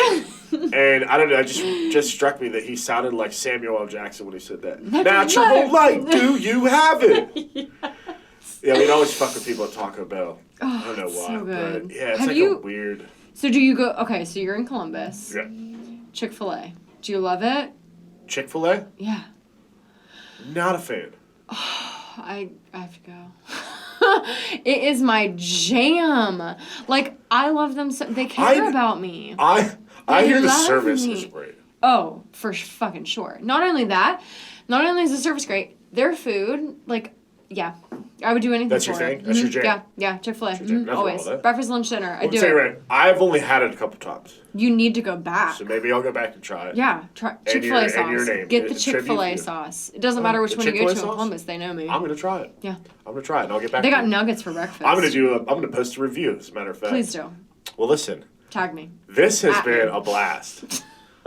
And I don't know, it just struck me that he sounded like Samuel L. Jackson when he said that. Natural Light, do you have it? Yes. Yeah, we'd always fuck with people at Taco Bell. Oh, I don't know why, so good. but yeah, it's Have like you- a weird. So do you go? Okay, so you're in Columbus. Yeah. Chick-fil-A. Do you love it? Chick-fil-A? Yeah. Not a fan. I have to go. It is my jam. Like, I love them so they care about me. I They hear the love service me. is great. Oh, for fucking sure. Not only that, not only is the service great, their food, like, yeah, I would do anything That's for your it. thing? That's your jam? Yeah, Chick-fil-A. That's your jam. Nothing wrong Always. with that. Breakfast, lunch, dinner. I Let me do tell you it. right, I've only had it a couple times, You need to go back. so maybe I'll go back and try it. Yeah, try And Chick-fil-A your- sauce. and your name. Get the It's a tribute Chick-fil-A to you. sauce. It doesn't matter which the one you go to Chick-fil-A in sauce? Columbus. They know me. I'm gonna try it. Yeah. I'm gonna try it, and I'll get back. They to got you. nuggets for breakfast. I'm gonna post a review. As a matter of fact. Please do. Well, listen. Tag me. This has At been me. a blast.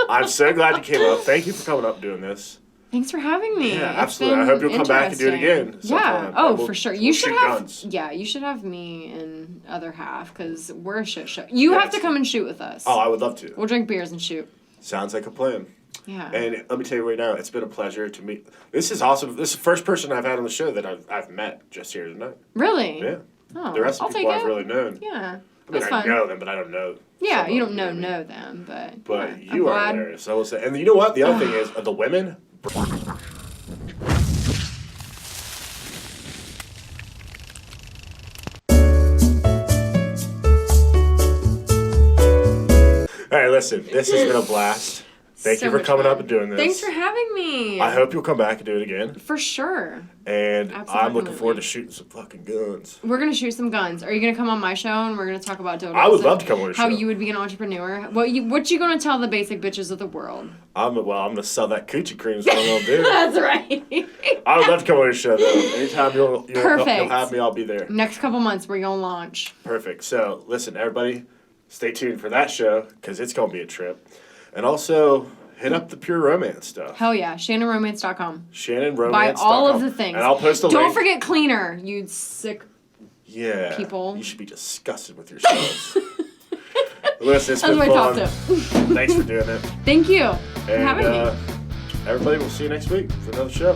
I'm so glad you came up. Thank you for coming up and doing this. Thanks for having me. Yeah, It's absolutely. I been hope you'll come back and do it interesting. again Yeah. sometime. Oh, We'll- for sure. we'll You should shoot have. guns. Yeah, you should have me in other half because we're a shit show. You have to Yes. come and shoot with us. Oh, I would love to. We'll drink beers and shoot. Sounds like a plan. Yeah. And let me tell you right now, it's been a pleasure to meet. This is awesome. This is the first person I've had on the show that I've met just here tonight. Really? Yeah. Oh, The rest of I'll the people take I've it. really known. Yeah. I mean, That's I fun. know them, but I don't know. Yeah, some you of don't them, know them, but. But yeah, you I'm are glad. hilarious. I will say. And you know what? The other thing is, the women. Hey, listen, this has been a blast. Thank So you for much coming fun. up and doing this. Thanks for having me. I hope you'll come back and do it again. For sure. And I'm Absolutely. looking forward to shooting some fucking guns. We're gonna shoot some guns. Are you gonna come on my show and we're gonna talk about donuts? I would and love to come on your How show. you would be an entrepreneur. What you gonna tell the basic bitches of the world? I'm gonna sell that coochie cream is what I'm gonna do. That's right. I would love to come on your show though. Anytime you'll Perfect. have me, I'll be there. Next couple months we're gonna launch. Perfect. So listen, everybody, stay tuned for that show because it's gonna be a trip. And also hit up the Pure Romance stuff. Hell yeah, ShannonRomance.com. ShannonRomance.com. Buy all of the things. And I'll post a Don't link. forget cleaner, you sick. Yeah. people. You should be disgusted with yourselves. Listen, it's That's been my top fun. tip. Thanks for doing it. Thank you for And having me. everybody, we'll see you next week for another show.